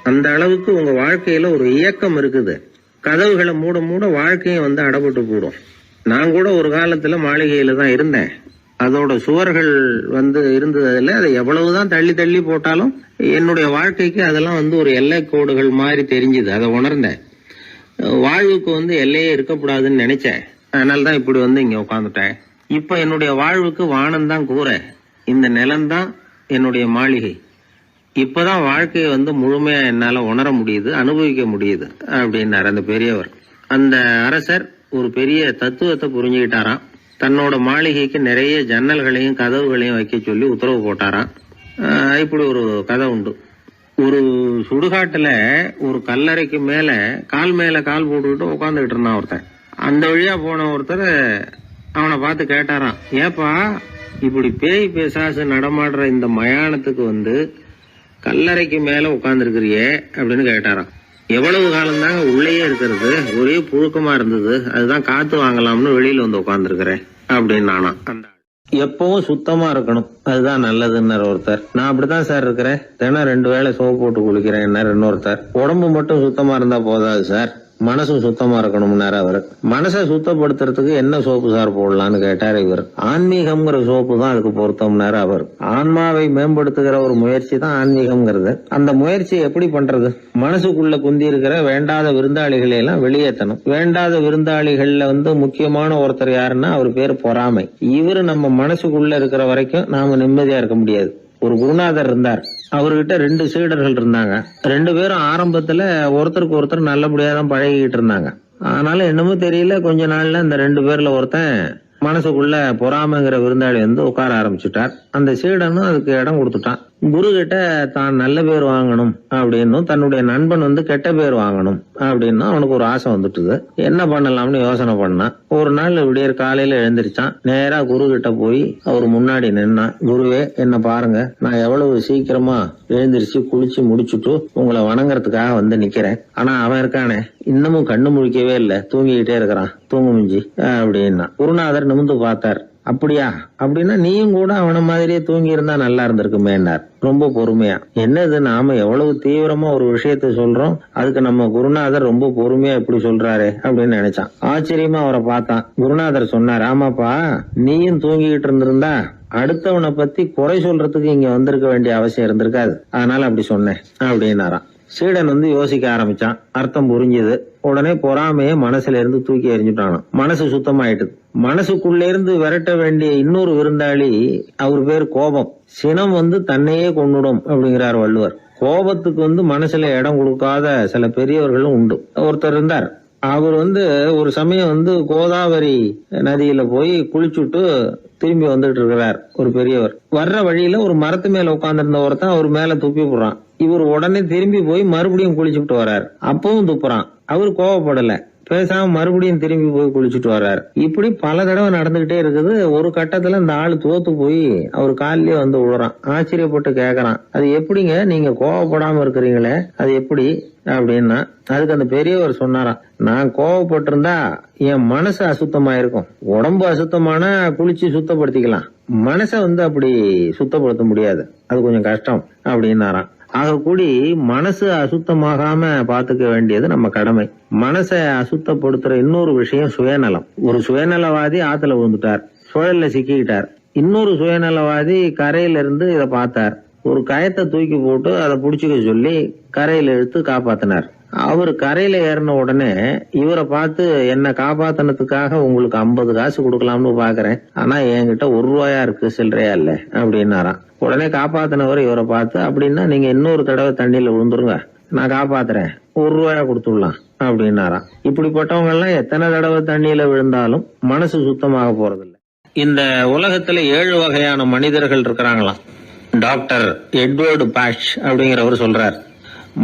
அந்த அளவுக்கு உங்க வாழ்க்கையில ஒரு இயக்கம் இருக்குது. கதவுகளை மூட மூட வாழ்க்கையும் அடப்பட்டு போடும். நான் கூட ஒரு காலத்துல மாளிகையில தான் இருந்தேன். அதோட சுவர்கள் இருந்ததுல அதை எவ்வளவுதான் தள்ளி தள்ளி போட்டாலும் என்னுடைய வாழ்க்கைக்கு அதெல்லாம் ஒரு எல்லை கோடுகள் மாதிரி தெரிஞ்சுது. அதை உணர்ந்தேன். வாழ்வுக்கு எல்லையே இருக்கக்கூடாதுன்னு நினைச்சேன். அதனால்தான் இப்படி இங்க உட்காந்துட்டேன். இப்ப என்னுடைய வாழ்வுக்கு வானம் தான் கூரை, இந்த நிலம்தான் என்னுடைய மாளிகை. இப்பதான் வாழ்க்கையை முழுமையா என்னால உணர முடியுது, அனுபவிக்க முடியுது அப்படின்னாரு அந்த பெரியவர். அந்த அரசர் ஒரு பெரிய தத்துவத்தை புரிஞ்சுக்கிட்டாராம். தன்னோட மாளிகைக்கு நிறைய ஜன்னல்களையும் கதவுகளையும் வைக்க சொல்லி உத்தரவு போட்டாராம். இப்படி ஒரு கதை உண்டு. ஒரு சுடுகாட்டுல ஒரு கல்லறைக்கு மேல கால் போட்டுக்கிட்டு உட்காந்துக்கிட்டு இருந்தான் ஒருத்தன். அந்த வழியா போன ஒருத்தர் அவனை பார்த்து கேட்டாராம், ஏப்பா இப்படி பேய் பேசாசு நடமாடுற இந்த மயானத்துக்கு கல்லறைக்கு மேல உட்கார்ந்துருக்கிறியே அப்படின்னு கேட்டாராம். எவ்வளவு காலம் தாங்க உள்ளேயே இருக்கிறது, ஒரே புழுக்கமா இருந்தது, அதுதான் காத்து வாங்கலாம்னு வெளியில உட்கார்ந்துருக்கிறேன் அப்படின்னு நானா. எப்பவும் சுத்தமா இருக்கணும், அதுதான் நல்லதுன்னு ஒருத்தர். நான் அப்படித்தான் சார் இருக்கிறேன், தினம் 2 வேளை சோப்பு போட்டு குளிக்கிறேன் இன்னொருத்தர். உடம்பு மட்டும் சுத்தமா இருந்தா போதாது சார், மனசும் சுத்தமா இருக்கணும்னாரு அவரு. மனசை சுத்தப்படுத்துறதுக்கு என்ன சோப்பு சார் போடலான்னு கேட்டாரு இவர். ஆன்மீகம்ங்கிற சோப்பு தான் அதுக்கு பொருத்தம்னாரு அவர். ஆன்மாவை மேம்படுத்துகிற ஒரு முயற்சி தான் ஆன்மீகம்ங்கிறது. அந்த முயற்சி எப்படி பண்றது? மனசுக்குள்ள குந்தி இருக்கிற வேண்டாத விருந்தாளிகளை எல்லாம் வெளியேற்றணும். வேண்டாத விருந்தாளிகள்ல முக்கியமான ஒருத்தர் யாருன்னா அவர் பேரு பொறாமை. இவரு நம்ம மனசுக்குள்ள இருக்கிற வரைக்கும் நாம நிம்மதியா இருக்க முடியாது. ஒரு குருநாதர் இருந்தார், அவர்கிட்ட 2 சீடர்கள் இருந்தாங்க. 2 பேரும் ஆரம்பத்துல ஒருத்தருக்கு ஒருத்தர் நல்லபடியா தான் பழகிட்டு இருந்தாங்க. ஆனாலும் என்னமோ தெரியல, கொஞ்ச நாள்ல இந்த 2 பேர்ல ஒருத்தன் மனசுக்குள்ள பொறாமைங்கிற விருந்தாளி உட்கார ஆரம்பிச்சுட்டார். அந்த சீடனும் அதுக்கு இடம் கொடுத்துட்டான். குரு கிட்ட தான் நல்ல பேர் வாங்கணும் அப்படின்னும் தன்னுடைய நண்பன் கெட்ட பேர் வாங்கணும் அப்படின்னு அவனுக்கு ஒரு ஆசை வந்துட்டுது. என்ன பண்ணலாம்னு யோசனை பண்ணான். ஒரு நாள் விடியற் காலையில எழுந்திருச்சான். நேரா குரு கிட்ட போய் அவர் முன்னாடி நின்னான். குருவே, என்ன பாருங்க, நான் எவ்வளவு சீக்கிரமா எழுந்திருச்சு குளிச்சு முடிச்சுட்டு உங்களை வணங்குறதுக்காக நிக்கிறேன். ஆனா அவன் இருக்கானே, இன்னமும் கண்ணு முழிக்கவே இல்லை, தூங்கிக்கிட்டே இருக்கிறான், தூங்கு மிஞ்சி அப்படின்னா. குருநாதர் நிமிந்து பார்த்தார். அப்படியா? அப்படின்னா நீயும் கூட அவன மாதிரியே தூங்கி இருந்தா நல்லா இருந்திருக்குமேன்னார் ரொம்ப பொறுமையா. என்னது, நாம எவ்வளவு தீவிரமா ஒரு விஷயத்த சொல்றோம், அதுக்கு நம்ம குருநாதர் ரொம்ப பொறுமையா இப்படி சொல்றாரு அப்படின்னு நினைச்சான். ஆச்சரியமா அவரை பார்த்தான். குருநாதர் சொன்னார், ஆமாப்பா, நீயும் தூங்கிக்கிட்டு இருந்திருந்தா அடுத்தவனை பத்தி குறை சொல்றதுக்கு இங்க வந்திருக்க வேண்டிய அவசியம் இருந்திருக்காது, அதனால அப்படி சொன்னேன் அப்படின்னாராம். சீடன் யோசிக்க ஆரம்பிச்சான். அர்த்தம் புரிஞ்சது. உடனே பொறாமைய மனசுல இருந்து தூக்கி எறிஞ்சுட்டானாம். மனசு சுத்தமாயிட்டுது. மனசுக்குள்ள இருந்து விரட்ட வேண்டிய இன்னொரு விருந்தாளி, அவர் பேர் கோபம். சினம் தன்னையே கொன்னுடும் அப்படிங்கிறார் வள்ளுவர். கோபத்துக்கு மனசுல இடம் கொடுக்காத சில பெரியவர்களும் உண்டு. ஒருத்தர் இருந்தார். அவர் ஒரு சமயம் கோதாவரி நதியில போய் குளிச்சுட்டு திரும்பி வந்துட்டு இருக்கிறார். ஒரு பெரியவர் வர்ற வழியில ஒரு மரத்து மேல உட்கார்ந்திருந்த ஒருத்தன் அவர் மேல துப்பி போடுறான். இவர் உடனே திரும்பி போய் மறுபடியும் குளிச்சுட்டு வர்றார். அப்பவும் துப்புறான். அவர் கோவப்படல, பேசாம மறுபடியும் திரும்பி போய் குளிச்சுட்டு வர்றாரு. இப்படி பல தடவை நடந்துகிட்டே இருக்குது. ஒரு கட்டத்துல இந்த ஆளு தோத்து போய் அவர் காலிலேயே விழுறான். ஆச்சரியப்பட்டு கேக்குறான், அது எப்படிங்க நீங்க கோவப்படாம இருக்கிறீங்களே, அது எப்படி அப்படின்னா. அதுக்கு அந்த பெரியவர் சொன்னாராம், நான் கோவப்பட்டிருந்தா என் மனசு அசுத்தமா இருக்கும். உடம்பு அசுத்தமான குளிச்சு சுத்தப்படுத்திக்கலாம், மனசை அப்படி சுத்தப்படுத்த முடியாது, அது கொஞ்சம் கஷ்டம் அப்படின்னாராம். ஆக கூடி மனசு அசுத்தமாகாம பாத்துக்க வேண்டியது நம்ம கடமை. மனசை அசுத்தப்படுத்துற இன்னொரு விஷயம் சுயநலம். ஒரு சுயநலவாதி ஆத்துல விழுந்துட்டார், சுழல்ல சிக்கிக்கிட்டார். இன்னொரு சுயநலவாதி கரையில இருந்து இதை பார்த்தார். ஒரு கயத்தை தூக்கி போட்டு அதை புடிச்சுக்க சொல்லி கரையில இழுத்து காப்பாத்தினார். அவர் கரையில ஏறின உடனே இவரை பார்த்து, என்ன காப்பாத்தினதுக்காக உங்களுக்கு 50 காசு கொடுக்கலாம்னு பாக்குறேன், ஆனா என்கிட்ட 1 ரூபாயா இருக்கு, சில்லறையா இல்ல அப்படின்னாராம். உடனே காப்பாத்தினவர் இவரை பார்த்து, அப்படின்னா நீங்க இன்னொரு தடவை தண்ணியில விழுந்துருங்க, நான் காப்பாத்துறேன், 1 ரூபாயா கொடுத்துடலாம் அப்படின்னாராம். இப்படிப்பட்டவங்க எல்லாம் எத்தனை தடவை தண்ணியில விழுந்தாலும் மனசு சுத்தமாக போறதில்லை. இந்த உலகத்துல 7 வகையான மனிதர்கள் இருக்கிறாங்களாம். டாக்டர் எட்வர்டு பாஷ் அப்படிங்கிறவர் சொல்றார்.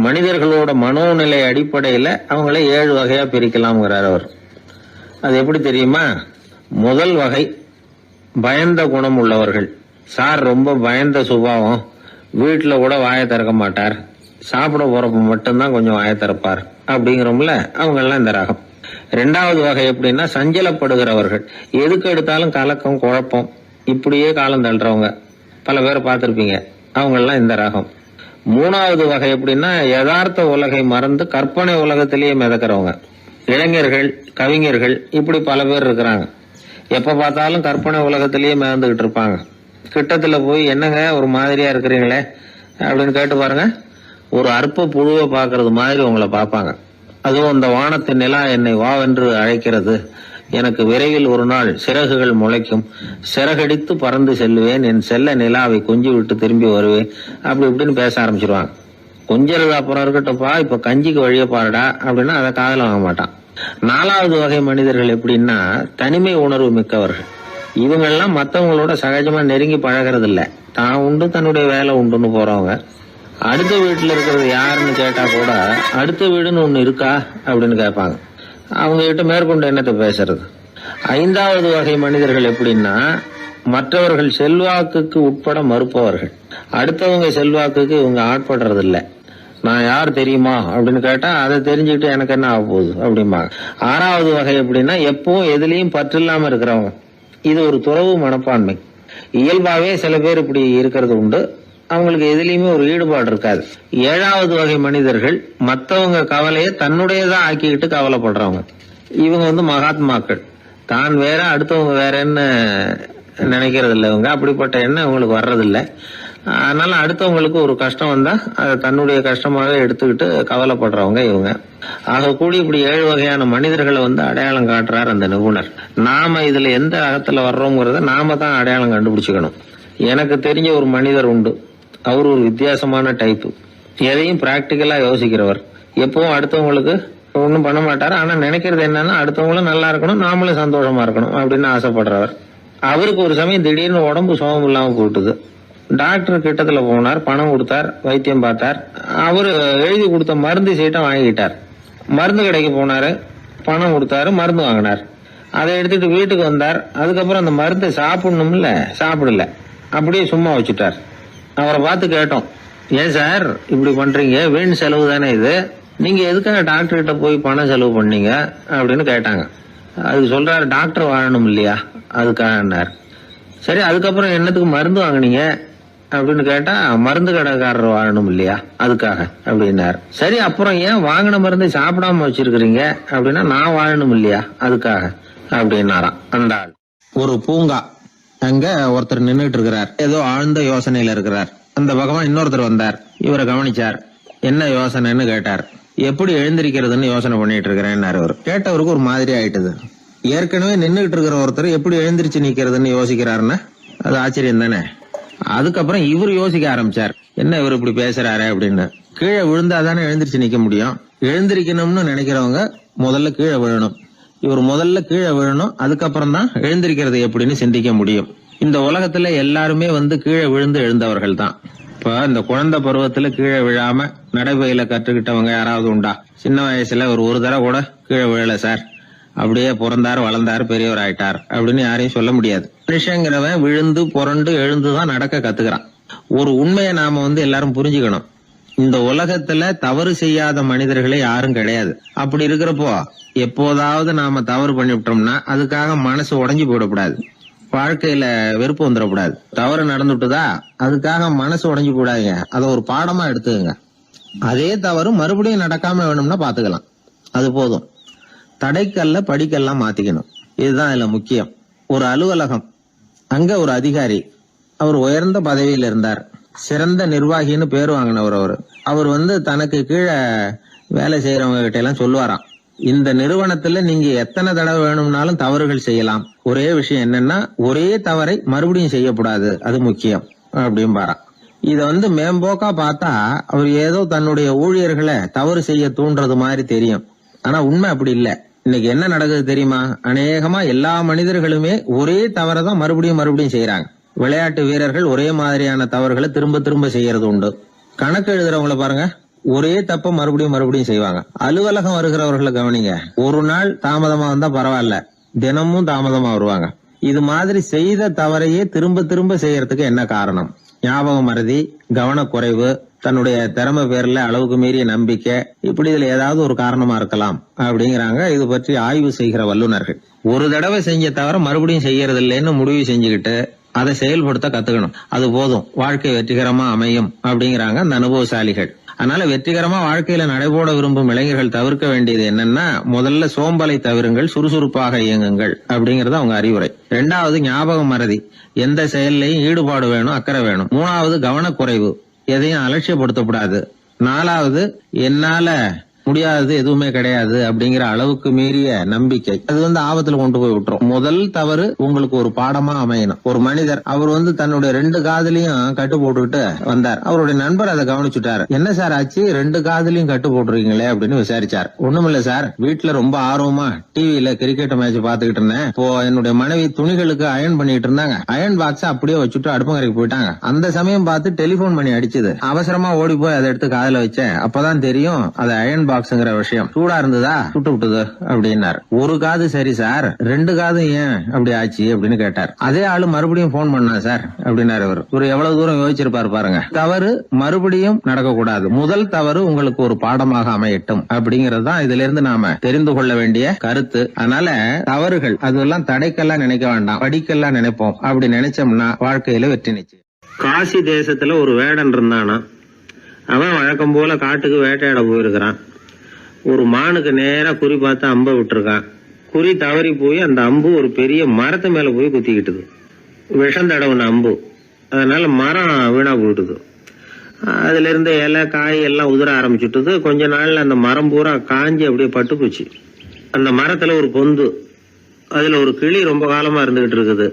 மனிதர்களோட மனோநிலை அடிப்படையில அவங்கள 7 வகையா பிரிக்கலாம்ங்கிறார் அவர். அது எப்படி தெரியுமா? முதல் வகை பயந்த குணம் உள்ளவர்கள். சார் ரொம்ப பயந்த சுபாவம், வீட்டுல கூட வாயை திறக்க மாட்டார், சாப்பிட போறப்ப மட்டும்தான் கொஞ்சம் வாயை திறப்பார் அப்படிங்கிறோம்ல, அவங்க எல்லாம் இந்த ரகம். 2வது வகை எப்படின்னா சஞ்சலப்படுகிறவர்கள். எதுக்கு எடுத்தாலும் கலக்கம் குழப்பம், இப்படியே காலம் தள்ளுறவங்க பல பேர் பார்த்திருப்பீங்க, அவங்க எல்லாம் இந்த ரகம். 3வது வகை எப்படின்னா யதார்த்த உலகை மறந்து கற்பனை உலகத்திலேயே மிதக்கிறவங்க. இளைஞர்கள், கவிஞர்கள், இப்படி பல பேர் இருக்கிறாங்க. எப்ப பார்த்தாலும் கற்பனை உலகத்திலேயே மிதந்துகிட்டு இருப்பாங்க. கிட்டத்துல போய் என்னங்க ஒரு மாதிரியா இருக்கிறீங்களே அப்படின்னு கேட்டு பாருங்க, ஒரு அற்ப புழுவை பாக்குறது மாதிரி உங்களை பார்ப்பாங்க. அதுவும் அந்த வானத்து நிலா என்னை வாவென்று அழைக்கிறது, எனக்கு விரைவில் ஒரு நாள் சிறகுகள் முளைக்கும், சிறகடித்து பறந்து செல்லுவேன், என் செல்ல நிலாவை கொஞ்சி விட்டு திரும்பி வருவேன், அப்படி இப்படின்னு பேச ஆரம்பிச்சிருவாங்க. கொஞ்சிறது அப்புறம் இருக்கட்டும்ப்பா, இப்ப கஞ்சிக்கு வழிய பாருடா அப்படின்னா அதை காதல வாங்க மாட்டான். 4வது வகை மனிதர்கள் எப்படின்னா தனிமை உணர்வு மிக்கவர்கள். இவங்கெல்லாம் மற்றவங்களோட சகஜமா நெருங்கி பழகிறது இல்ல, தான் உண்டு தன்னுடைய வேலை உண்டுன்னு போறவங்க. அடுத்த வீட்டுல இருக்கிறது யாருன்னு கேட்டா கூட அடுத்த வீடுன்னு ஒண்ணு இருக்கா அப்படின்னு கேட்பாங்க. அவங்க கிட்ட மேற்கொண்டு என்னத்தை பேசுறது. 5வது வகை மனிதர்கள் எப்படின்னா மற்றவர்கள் செல்வாக்குக்கு உட்பட மறுப்பவர்கள். அடுத்தவங்க செல்வாக்குக்கு இவங்க ஆட்படுறது இல்ல. நான் யார் தெரியுமா அப்படின்னு கேட்டா அதை தெரிஞ்சுக்கிட்டு எனக்கு என்ன ஆக போகுது அப்படிம்பாங்க. 6வது வகை எப்படின்னா எப்பவும் எதுலயும் பற்று இல்லாம இருக்கிறவங்க. இது ஒரு துறவு மனப்பான்மை. இயல்பாவே சில பேர் இப்படி இருக்கிறது உண்டு, அவங்களுக்கு எதுலயுமே ஒரு ஈடுபாடு இருக்காது. 7வது வகை மனிதர்கள் மற்றவங்க கவலையை தன்னுடையதா ஆக்கிக்கிட்டு கவலைப்படுறவங்க. இவங்க மகாத்மாக்கள். தான் வேற அடுத்தவங்க வேறன்னு நினைக்கிறது இல்லை. இவங்க அப்படிப்பட்ட எண்ணம் இவங்களுக்கு வர்றதில்லை. அதனால அடுத்தவங்களுக்கு ஒரு கஷ்டம் வந்தா அதை தன்னுடைய கஷ்டமாக எடுத்துக்கிட்டு கவலைப்படுறவங்க இவங்க. ஆக கூடி இப்படி 7 வகையான மனிதர்களை அடையாளம் காட்டுறார் அந்த நிபுணர். நாம இதுல எந்த அகத்துல வர்றோங்கிறத நாம தான் அடையாளம் கண்டுபிடிச்சுக்கணும். எனக்கு தெரிஞ்ச ஒரு மனிதர் உண்டு. அவர் ஒரு வித்தியாசமான டைப்பு. எதையும் பிராக்டிக்கலா யோசிக்கிறவர். எப்பவும் அடுத்தவங்களுக்கு ஒன்றும் பண்ண மாட்டார். ஆனா நினைக்கிறது என்னன்னா அடுத்தவங்களும் நல்லா இருக்கணும், நாமளும் சந்தோஷமா இருக்கணும் அப்படின்னு ஆசைப்படுறவர். அவருக்கு ஒரு சமயம் திடீர்னு உடம்பு சுகம் இல்லாம போட்டுது. டாக்டர் கிட்டத்துல போனார், பணம் கொடுத்தார், வைத்தியம் பார்த்தார். அவரு எழுதி கொடுத்த மருந்து சீட்டை வாங்கிட்டார். மருந்து கடைக்கு போனாரு, பணம் கொடுத்தாரு, மருந்து வாங்கினார். அதை எடுத்துட்டு வீட்டுக்கு வந்தார். அதுக்கப்புறம் அந்த மருந்தை சாப்பிடணும்ல, சாப்பிடல, அப்படியே சும்மா வச்சுட்டார். அவரை பார்த்து கேட்டோம், ஏன் சார் இப்படி பண்றீங்க, வீண் செலவு தானே இது, நீங்க எதுக்காக டாக்டர் கிட்ட போய் பணம் செலவு பண்ணீங்க அப்படின்னு கேட்டாங்க. அதுக்கு சொல்றாரு, டாக்டர் வாழணும் இல்லையா அதுக்காக. சரி, அதுக்கப்புறம் என்னத்துக்கு மருந்து வாங்கினீங்க அப்படின்னு கேட்டா, மருந்து கடைக்காரர் வாழணும் இல்லையா அதுக்காக அப்படின்னாரு. சரி, அப்புறம் ஏன் வாங்கின மருந்தை சாப்பிடாம வச்சிருக்கிறீங்க அப்படின்னா, நான் வாழணும் இல்லையா அதுக்காக அப்படின்னாராம் அந்த ஆள். ஒரு பூங்கா, அங்க ஒருத்தர் நின்றுட்டு இருக்கிறார், ஏதோ ஆழ்ந்த யோசனையில இருக்கிறார். அந்த பக்கமா இன்னொருத்தர் வந்தார், இவரை கவனிச்சார். என்ன யோசனைன்னு கேட்டார். எப்படி எழுந்திருக்கிறதுன்னு யோசனை பண்ணிட்டு இருக்கிறேன்னாரு. அவர் கேட்டவருக்கு ஒரு மாதிரி ஆயிட்டது. ஏற்கனவே நின்றுகிட்டு இருக்கிற ஒருத்தர் எப்படி எழுந்திருச்சு நிக்கிறதுன்னு யோசிக்கிறாருன்னா அது ஆச்சரியம் தானே. அதுக்கப்புறம் இவர் யோசிக்க ஆரம்பிச்சார், என்ன இவர் இப்படி பேசுறாரு அப்படின்னு. கீழே விழுந்தாதானே எழுந்திருச்சு நிக்க முடியும். எழுந்திருக்கணும்னு நினைக்கிறவங்க முதல்ல கீழே விழணும். இவர் முதல்ல கீழே விழணும், அதுக்கப்புறம் தான் எழுந்திருக்கிறது எப்படின்னு சிந்திக்க முடியும். இந்த உலகத்துல எல்லாருமே கீழே விழுந்து எழுந்தவர்கள் தான். இப்ப இந்த குழந்தை பருவத்துல கீழே விழாம நடைபயில கற்றுக்கிட்டவங்க யாராவது உண்டா? சின்ன வயசுல ஒரு தடவை கூட கீழே விழல சார், அப்படியே பிறந்தாரு, வளர்ந்தாரு, பெரியவர் ஆயிட்டார் அப்படின்னு யாரையும் சொல்ல முடியாது. மனுஷங்கிறவன் விழுந்து புரண்டு எழுந்துதான் நடக்க கத்துக்கிறான். ஒரு உண்மையை நாம எல்லாரும் புரிஞ்சுக்கணும். இந்த உலகத்துல தவறு செய்யாத மனிதர்களே யாரும் கிடையாது. அப்படி இருக்கிறப்போ எப்போதாவது நாம தவறு பண்ணிவிட்டோம்னா அதுக்காக மனசு உடைஞ்சு போயிடக்கூடாது, வாழ்க்கையில வெறுப்பு வந்துடக்கூடாது. தவறு நடந்துட்டுதா அதுக்காக மனசு உடைஞ்சு போடாதீங்க, அதை ஒரு பாடமா எடுத்துக்கங்க. அதே தவறு மறுபடியும் நடக்காம வேணும்னா பாத்துக்கலாம், அது போதும். தடைக்கல்ல படிக்கெல்லாம் மாத்திக்கணும், இதுதான் இதுல முக்கியம். ஒரு அலுவலகம், அங்க ஒரு அதிகாரி, அவர் உயர்ந்த பதவியில இருந்தார், சிறந்த நிர்வாகின்னு பேர் வாங்கினவர். அவர் தனக்கு கீழே வேலை செய்யறவங்க கிட்ட எல்லாம் சொல்லுவாராம், இந்த நிறுவனத்துல நீங்க எத்தனை தடவை வேணும்னாலும் தவறுகள் செய்யலாம், ஒரே விஷயம் என்னன்னா ஒரே தவறை மறுபடியும் செய்யக்கூடாது, அது முக்கியம் அப்படின்பாராம். இத மேம்போக்கா பார்த்தா அவர் ஏதோ தன்னுடைய ஊழியர்களை தவறு செய்ய தூண்டுறது மாதிரி தெரியும். ஆனா உண்மை அப்படி இல்ல. இன்னைக்கு என்ன நடக்குது தெரியுமா? அநேகமா எல்லா மனிதர்களுமே ஒரே தவறை தான் மறுபடியும் செய்யறாங்க. விளையாட்டு வீரர்கள் ஒரே மாதிரியான தவறுகளை திரும்ப திரும்ப செய்யறது உண்டு. கணக்கு எழுதுறவங்களை பாருங்க, ஒரே தப்ப மறுபடியும் செய்வாங்க. அலுவலகம் வருகிறவர்களை கவனிங்க, ஒரு நாள் தாமதமா வந்தா பரவாயில்ல, தினமும் தாமதமா வருவாங்க. இது மாதிரி செய்த தவறையே திரும்ப திரும்ப செய்யறதுக்கு என்ன காரணம்? ஞாபக மறதி, கவனக்குறைவு, தன்னுடைய திறமை பேர்ல அளவுக்கு மீறிய நம்பிக்கை, இப்படி இதுல ஏதாவது ஒரு காரணமா இருக்கலாம் அப்படிங்கிறாங்க இது பற்றி ஆய்வு செய்கிற வல்லுநர்கள். ஒரு தடவை செஞ்ச தவிர மறுபடியும் செய்யறது இல்லைன்னு முடிவு செஞ்சுக்கிட்டு அதை செயல்படுத்த கத்துக்கணும், அது போதும், வாழ்க்கை வெற்றிகரமா அமையும் அப்படிங்கிறாங்க அந்த அனுபவசாலிகள். அதனால வெற்றிகரமா வாழ்க்கையில நடைபோட விரும்பும் இளைஞர்கள் தவிர்க்க வேண்டியது என்னன்னா, முதல்ல சோம்பலை தவிருங்கள், சுறுசுறுப்பாக இயங்குங்கள் அப்படிங்கறது அவங்க அறிவுரை. 2வது ஞாபக மறதி, எந்த செயல்லையும் ஈடுபாடு வேணும், அக்கறை வேணும். 3வது கவனக்குறைவு, எதையும் அலட்சியப்படுத்தக்கூடாது. 4வது என்னால முடியாதது எதுவுமே கிடையாது அப்படிங்கிற அளவுக்கு மீறிய நம்பிக்கை, அது ஆபத்துல கொண்டு போய் விட்டுரும். முதல் தவறு உங்களுக்கு ஒரு பாடமா அமையணும். ஒரு மனிதர் அவர் தன்னுடைய 2 காதுலயும் கட்டு போட்டுக்கிட்டு வந்தார். அவருடைய நண்பர் அதை கவனிச்சுட்டாரு. என்ன சார் ஆச்சு, 2 காதுலயும் கட்டு போட்டுருக்கீங்களே அப்படின்னு விசாரிச்சார். ஒண்ணுமில்ல சார், வீட்டுல ரொம்ப ஆர்வமா டிவியில கிரிக்கெட் மேட்ச் பாத்துக்கிட்டு இருந்தேன். இப்போ என்னுடைய மனைவி துணிகளுக்கு அயன் பண்ணிட்டு இருந்தாங்க. அயன் பாக்ஸ் அப்படியே வச்சுட்டு அடுப்பங்கரைக்கு போயிட்டாங்க. அந்த சமயம் பார்த்து டெலிபோன் பண்ணி அடிச்சது. அவசரமா ஓடி போய் அதை எடுத்து காதுல வச்சேன். அப்பதான் தெரியும் அது அயன் பாக்ஸ்ங்கிற விஷயம். சூடா இருந்ததா, சுட்டு விட்டது அப்படின்னாரு. ஒரு காது சரி சார், 2 காது ஏன் அப்படி ஆச்சு அப்படின்னு கேட்டார். அதே ஆளு மறுபடியும் போன் பண்ணா சார் அப்படின்னாரு. இவர் எவ்வளவு தூரம் யோசிச்சிருப்பாரு பாருங்க. தவறு மறுபடியும் நடக்கக்கூடாது, முதல் தவறு உங்களுக்கு ஒரு பாடமாக அமையட்டும் அப்படிங்கறது தான் இதுல இருந்து நாம தெரிந்து கொள்ள வேண்டிய கருத்து. அதனால தவறுகள் அதெல்லாம் தடைக்கெல்லாம் நினைக்க வேண்டாம், படிக்கெல்லாம் நினைப்போம். அப்படி நினைச்சோம்னா வாழ்க்கையில வெற்றி நிச்சயம். காசி தேசத்துல ஒரு வேடன் இருந்தானா, அவன் வழக்கம் போல காட்டுக்கு வேட்டையாட போயிருக்கிறான். ஒரு மானுக்கு நேரா குறி பார்த்து அம்பை விட்டுருக்கான். குறி தவறி போய் அந்த அம்பு ஒரு பெரிய மரத்து மேல போய் குத்திக்கிட்டுது. விஷம் தடவுன அம்பு, அதனால மரம் வீணா போயிட்டுது. அதுல இருந்த இலை காய் எல்லாம் உதிர ஆரம்பிச்சுட்டுது. கொஞ்ச நாள்ல அந்த மரம் பூரா காஞ்சி அப்படியே பட்டு போச்சு. அந்த மரத்துல ஒரு பொந்து, அதுல ஒரு கிளி ரொம்ப காலமா இருந்துகிட்டு இருக்குது.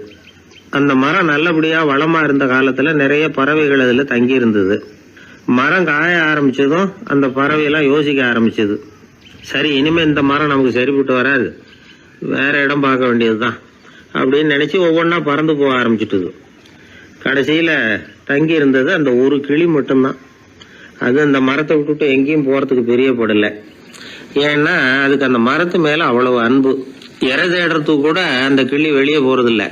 அந்த மரம் நல்லபடியா வளமா இருந்த காலத்துல நிறைய பறவைகள் அதுல தங்கி இருந்தது. மரம் காய ஆரம்பிச்சதும் அந்த பறவையெல்லாம் யோசிக்க ஆரம்பிச்சது, சரி இனிமே இந்த மரம் நமக்கு சரிப்பட்டு வராது, வேற இடம் பார்க்க வேண்டியதுதான் அப்படின்னு நினைச்சு ஒவ்வொன்னா பறந்து போக ஆரம்பிச்சுட்டுது. கடைசியில தங்கி இருந்தது அந்த ஒரு கிளி மட்டும்தான். அது அந்த மரத்தை விட்டுட்டு எங்கேயும் போறதுக்கு பிரியப்படலை. ஏன்னா அதுக்கு அந்த மரத்து மேல அவ்வளவு அன்பு. இறை தேடுறதுக்கு கூட அந்த கிளி வெளியே போறதில்ல.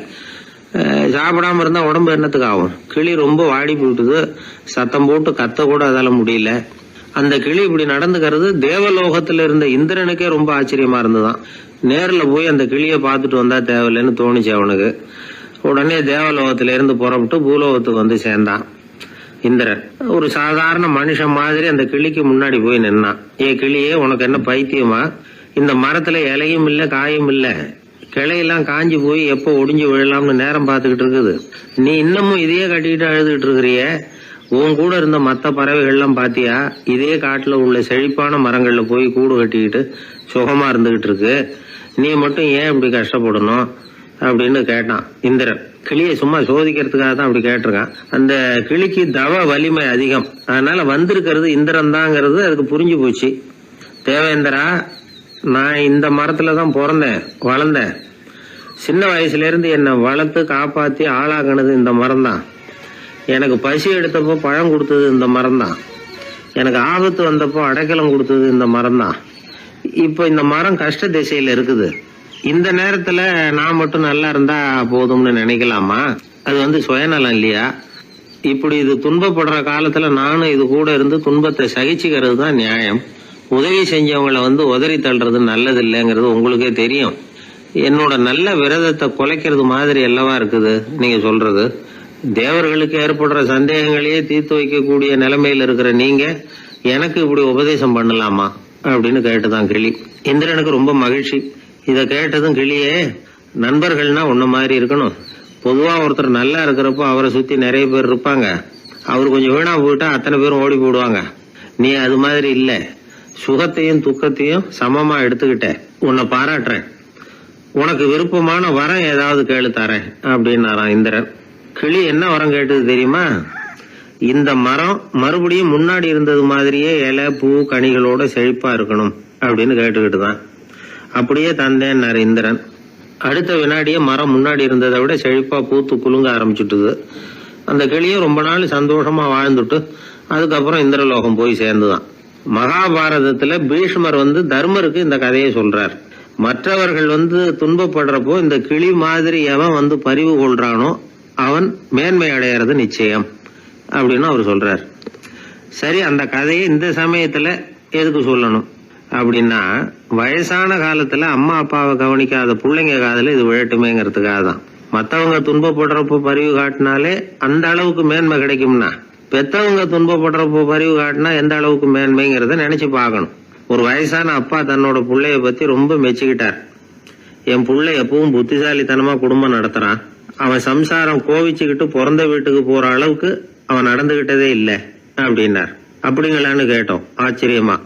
சாப்பிடாம இருந்தா உடம்பு என்னத்துக்கு ஆகும்? கிளி ரொம்ப வாடி போட்டுது, சத்தம் போட்டு கத்த கூட அதால முடியல. அந்த கிளி இப்படி நடந்துக்கிறது தேவலோகத்துல இருந்த இந்திரனுக்கே ரொம்ப ஆச்சரியமா இருந்துதான். நேர்ல போய் அந்த கிளியை பார்த்துட்டு வந்தா தேவையில்லைன்னு தோணுச்சு அவனுக்கு. உடனே தேவலோகத்தில இருந்து புறப்பட்டு பூலோகத்துக்கு வந்து சேர்ந்தான் இந்திரன். ஒரு சாதாரண மனுஷன் மாதிரி அந்த கிளிக்கு முன்னாடி போய் நின்னான். கிளியே, உனக்கு என்ன பைத்தியமா? இந்த மரத்துல இலையும் இல்ல காயும் இல்ல, கிளையெல்லாம் காஞ்சி போய் எப்போ ஒடிஞ்சு விழலாம்னு நேரம் பார்த்துக்கிட்டு இருக்குது. நீ இன்னமும் இதையே கட்டிக்கிட்டு அழுதுகிட்டு இருக்கிறிய. உன் கூட இருந்த மற்ற பறவைகள்லாம் பாத்தியா? இதே காட்டுல உள்ள செழிப்பான மரங்கள்ல போய் கூடு கட்டிக்கிட்டு சுகமா இருந்துகிட்டு இருக்கு. நீ மட்டும் ஏன் இப்படி கஷ்டப்படணும் அப்படின்னு கேட்டான் இந்திரன். கிளியை சும்மா சோதிக்கிறதுக்காக தான் அப்படி கேட்டிருக்கான். அந்த கிளிக்கு தவ வலிமை அதிகம், அதனால வந்திருக்கிறது இந்திரன் தாங்கிறது அதுக்கு புரிஞ்சு போச்சு. தேவேந்திரா, நான் இந்த மரத்துல தான் பிறந்தேன் வளர்ந்தேன். சின்ன வயசுல இருந்து என்னை வளர்த்து காப்பாத்தி ஆளாக்குனது இந்த மரம் தான். எனக்கு பசி எடுத்தப்போ பழம் கொடுத்தது இந்த மரம் தான். எனக்கு ஆபத்து வந்தப்போ அடைக்கலம் கொடுத்தது இந்த மரம் தான். இப்போ இந்த மரம் கஷ்ட திசையில இருக்குது. இந்த நேரத்துல நான் மட்டும் நல்லா இருந்தா போதும்னு நினைக்கலாமா? அது சுயநலம் இல்லையா? இப்படி இது துன்பப்படுற காலத்துல நானும் இது கூட இருந்து துன்பத்தை சகிச்சுக்கிறது தான் நியாயம். உதவி செஞ்சவங்களை உதறி தள்ளுறது நல்லது இல்லைங்கிறது உங்களுக்கே தெரியும். என்னோட நல்ல விரதத்தை குலைக்கிறது மாதிரி அல்லவா இருக்குது நீங்க சொல்றது. தேவர்களுக்கு ஏற்படுற சந்தேகங்களையே தீர்த்து வைக்கக்கூடிய நிலைமையில இருக்கிற நீங்க எனக்கு இப்படி உபதேசம் பண்ணலாமா அப்படின்னு கேட்டுதான் கிளி. இந்திரனுக்கு ரொம்ப மகிழ்ச்சி. இத கேட்டதும் கிளியே, நண்பர்கள்னா உன்ன மாதிரி இருக்கணும். பொதுவா ஒருத்தர் நல்லா இருக்கிறப்போ அவரை சுத்தி நிறைய பேர் இருப்பாங்க. அவர் கொஞ்சம் வீணா போயிட்டா அத்தனை பேரும் ஓடி போடுவாங்க. நீ அது மாதிரி இல்ல. சுகத்தையும் துக்கத்தையும் சமமா எடுத்துக்கிட்ட. உன்னை பாராட்டுறேன். உனக்கு விருப்பமான வரம் ஏதாவது கேளு தரேன் அப்படின்னாராம் இந்திரன். கிளி என்ன வரம் கேட்டது தெரியுமா? இந்த மரம் மறுபடியும் முன்னாடி இருந்தது மாதிரியே இலை பூ கனிகளோட செழிப்பா இருக்கணும் அப்படின்னு கேட்டுக்கிட்டு தான். அப்படியே தந்தேன்னாரு இந்திரன். அடுத்த வினாடியே மரம் முன்னாடி இருந்ததை விட செழிப்பா பூத்து குலுங்க ஆரம்பிச்சுட்டுது. அந்த கிளியும் ரொம்ப நாள் சந்தோஷமா வாழ்ந்துட்டு அதுக்கப்புறம் இந்திரலோகம் போய் சேர்ந்துதான். மகாபாரதத்துல பீஷ்மர் தர்மருக்கு இந்த கதையை சொல்றார். மற்றவர்கள் துன்பப்படுறப்போ இந்த கிளி மாதிரி எவன் பரிவு கொள்றானோ அவன் மேன்மை அடையிறது நிச்சயம் அப்படின்னு அவர் சொல்றார். சரி, அந்த கதையை இந்த சமயத்துல எதுக்கு சொல்லணும் அப்படின்னா, வயசான காலத்துல அம்மா அப்பாவை கவனிக்காத பிள்ளைங்க காதல இது விழட்டுமேங்கிறதுக்காக தான். மத்தவங்க துன்பப்படுறப்போ பரிவு காட்டினாலே அந்த அளவுக்கு மேன்மை கிடைக்கும்னா, பெத்தவங்க துன்பப்படுறப்போ பரிவு காட்டினா எந்த அளவுக்கு மேன்மைங்கிறத நினைச்சு பார்க்கணும். ஒரு வயசான அப்பா தன்னோட பிள்ளைய பத்தி ரொம்ப மெச்சுக்கிட்டார். என் பிள்ளை எப்பவும் புத்திசாலித்தனமா குடும்பம் நடத்துறான். அவன் சம்சாரம் கோவிச்சுக்கிட்டு பிறந்த வீட்டுக்கு போற அளவுக்கு அவன் நடந்துகிட்டதே இல்லை அப்படின்னார். அப்படிங்களான்னு கேட்டோம் ஆச்சரியமா.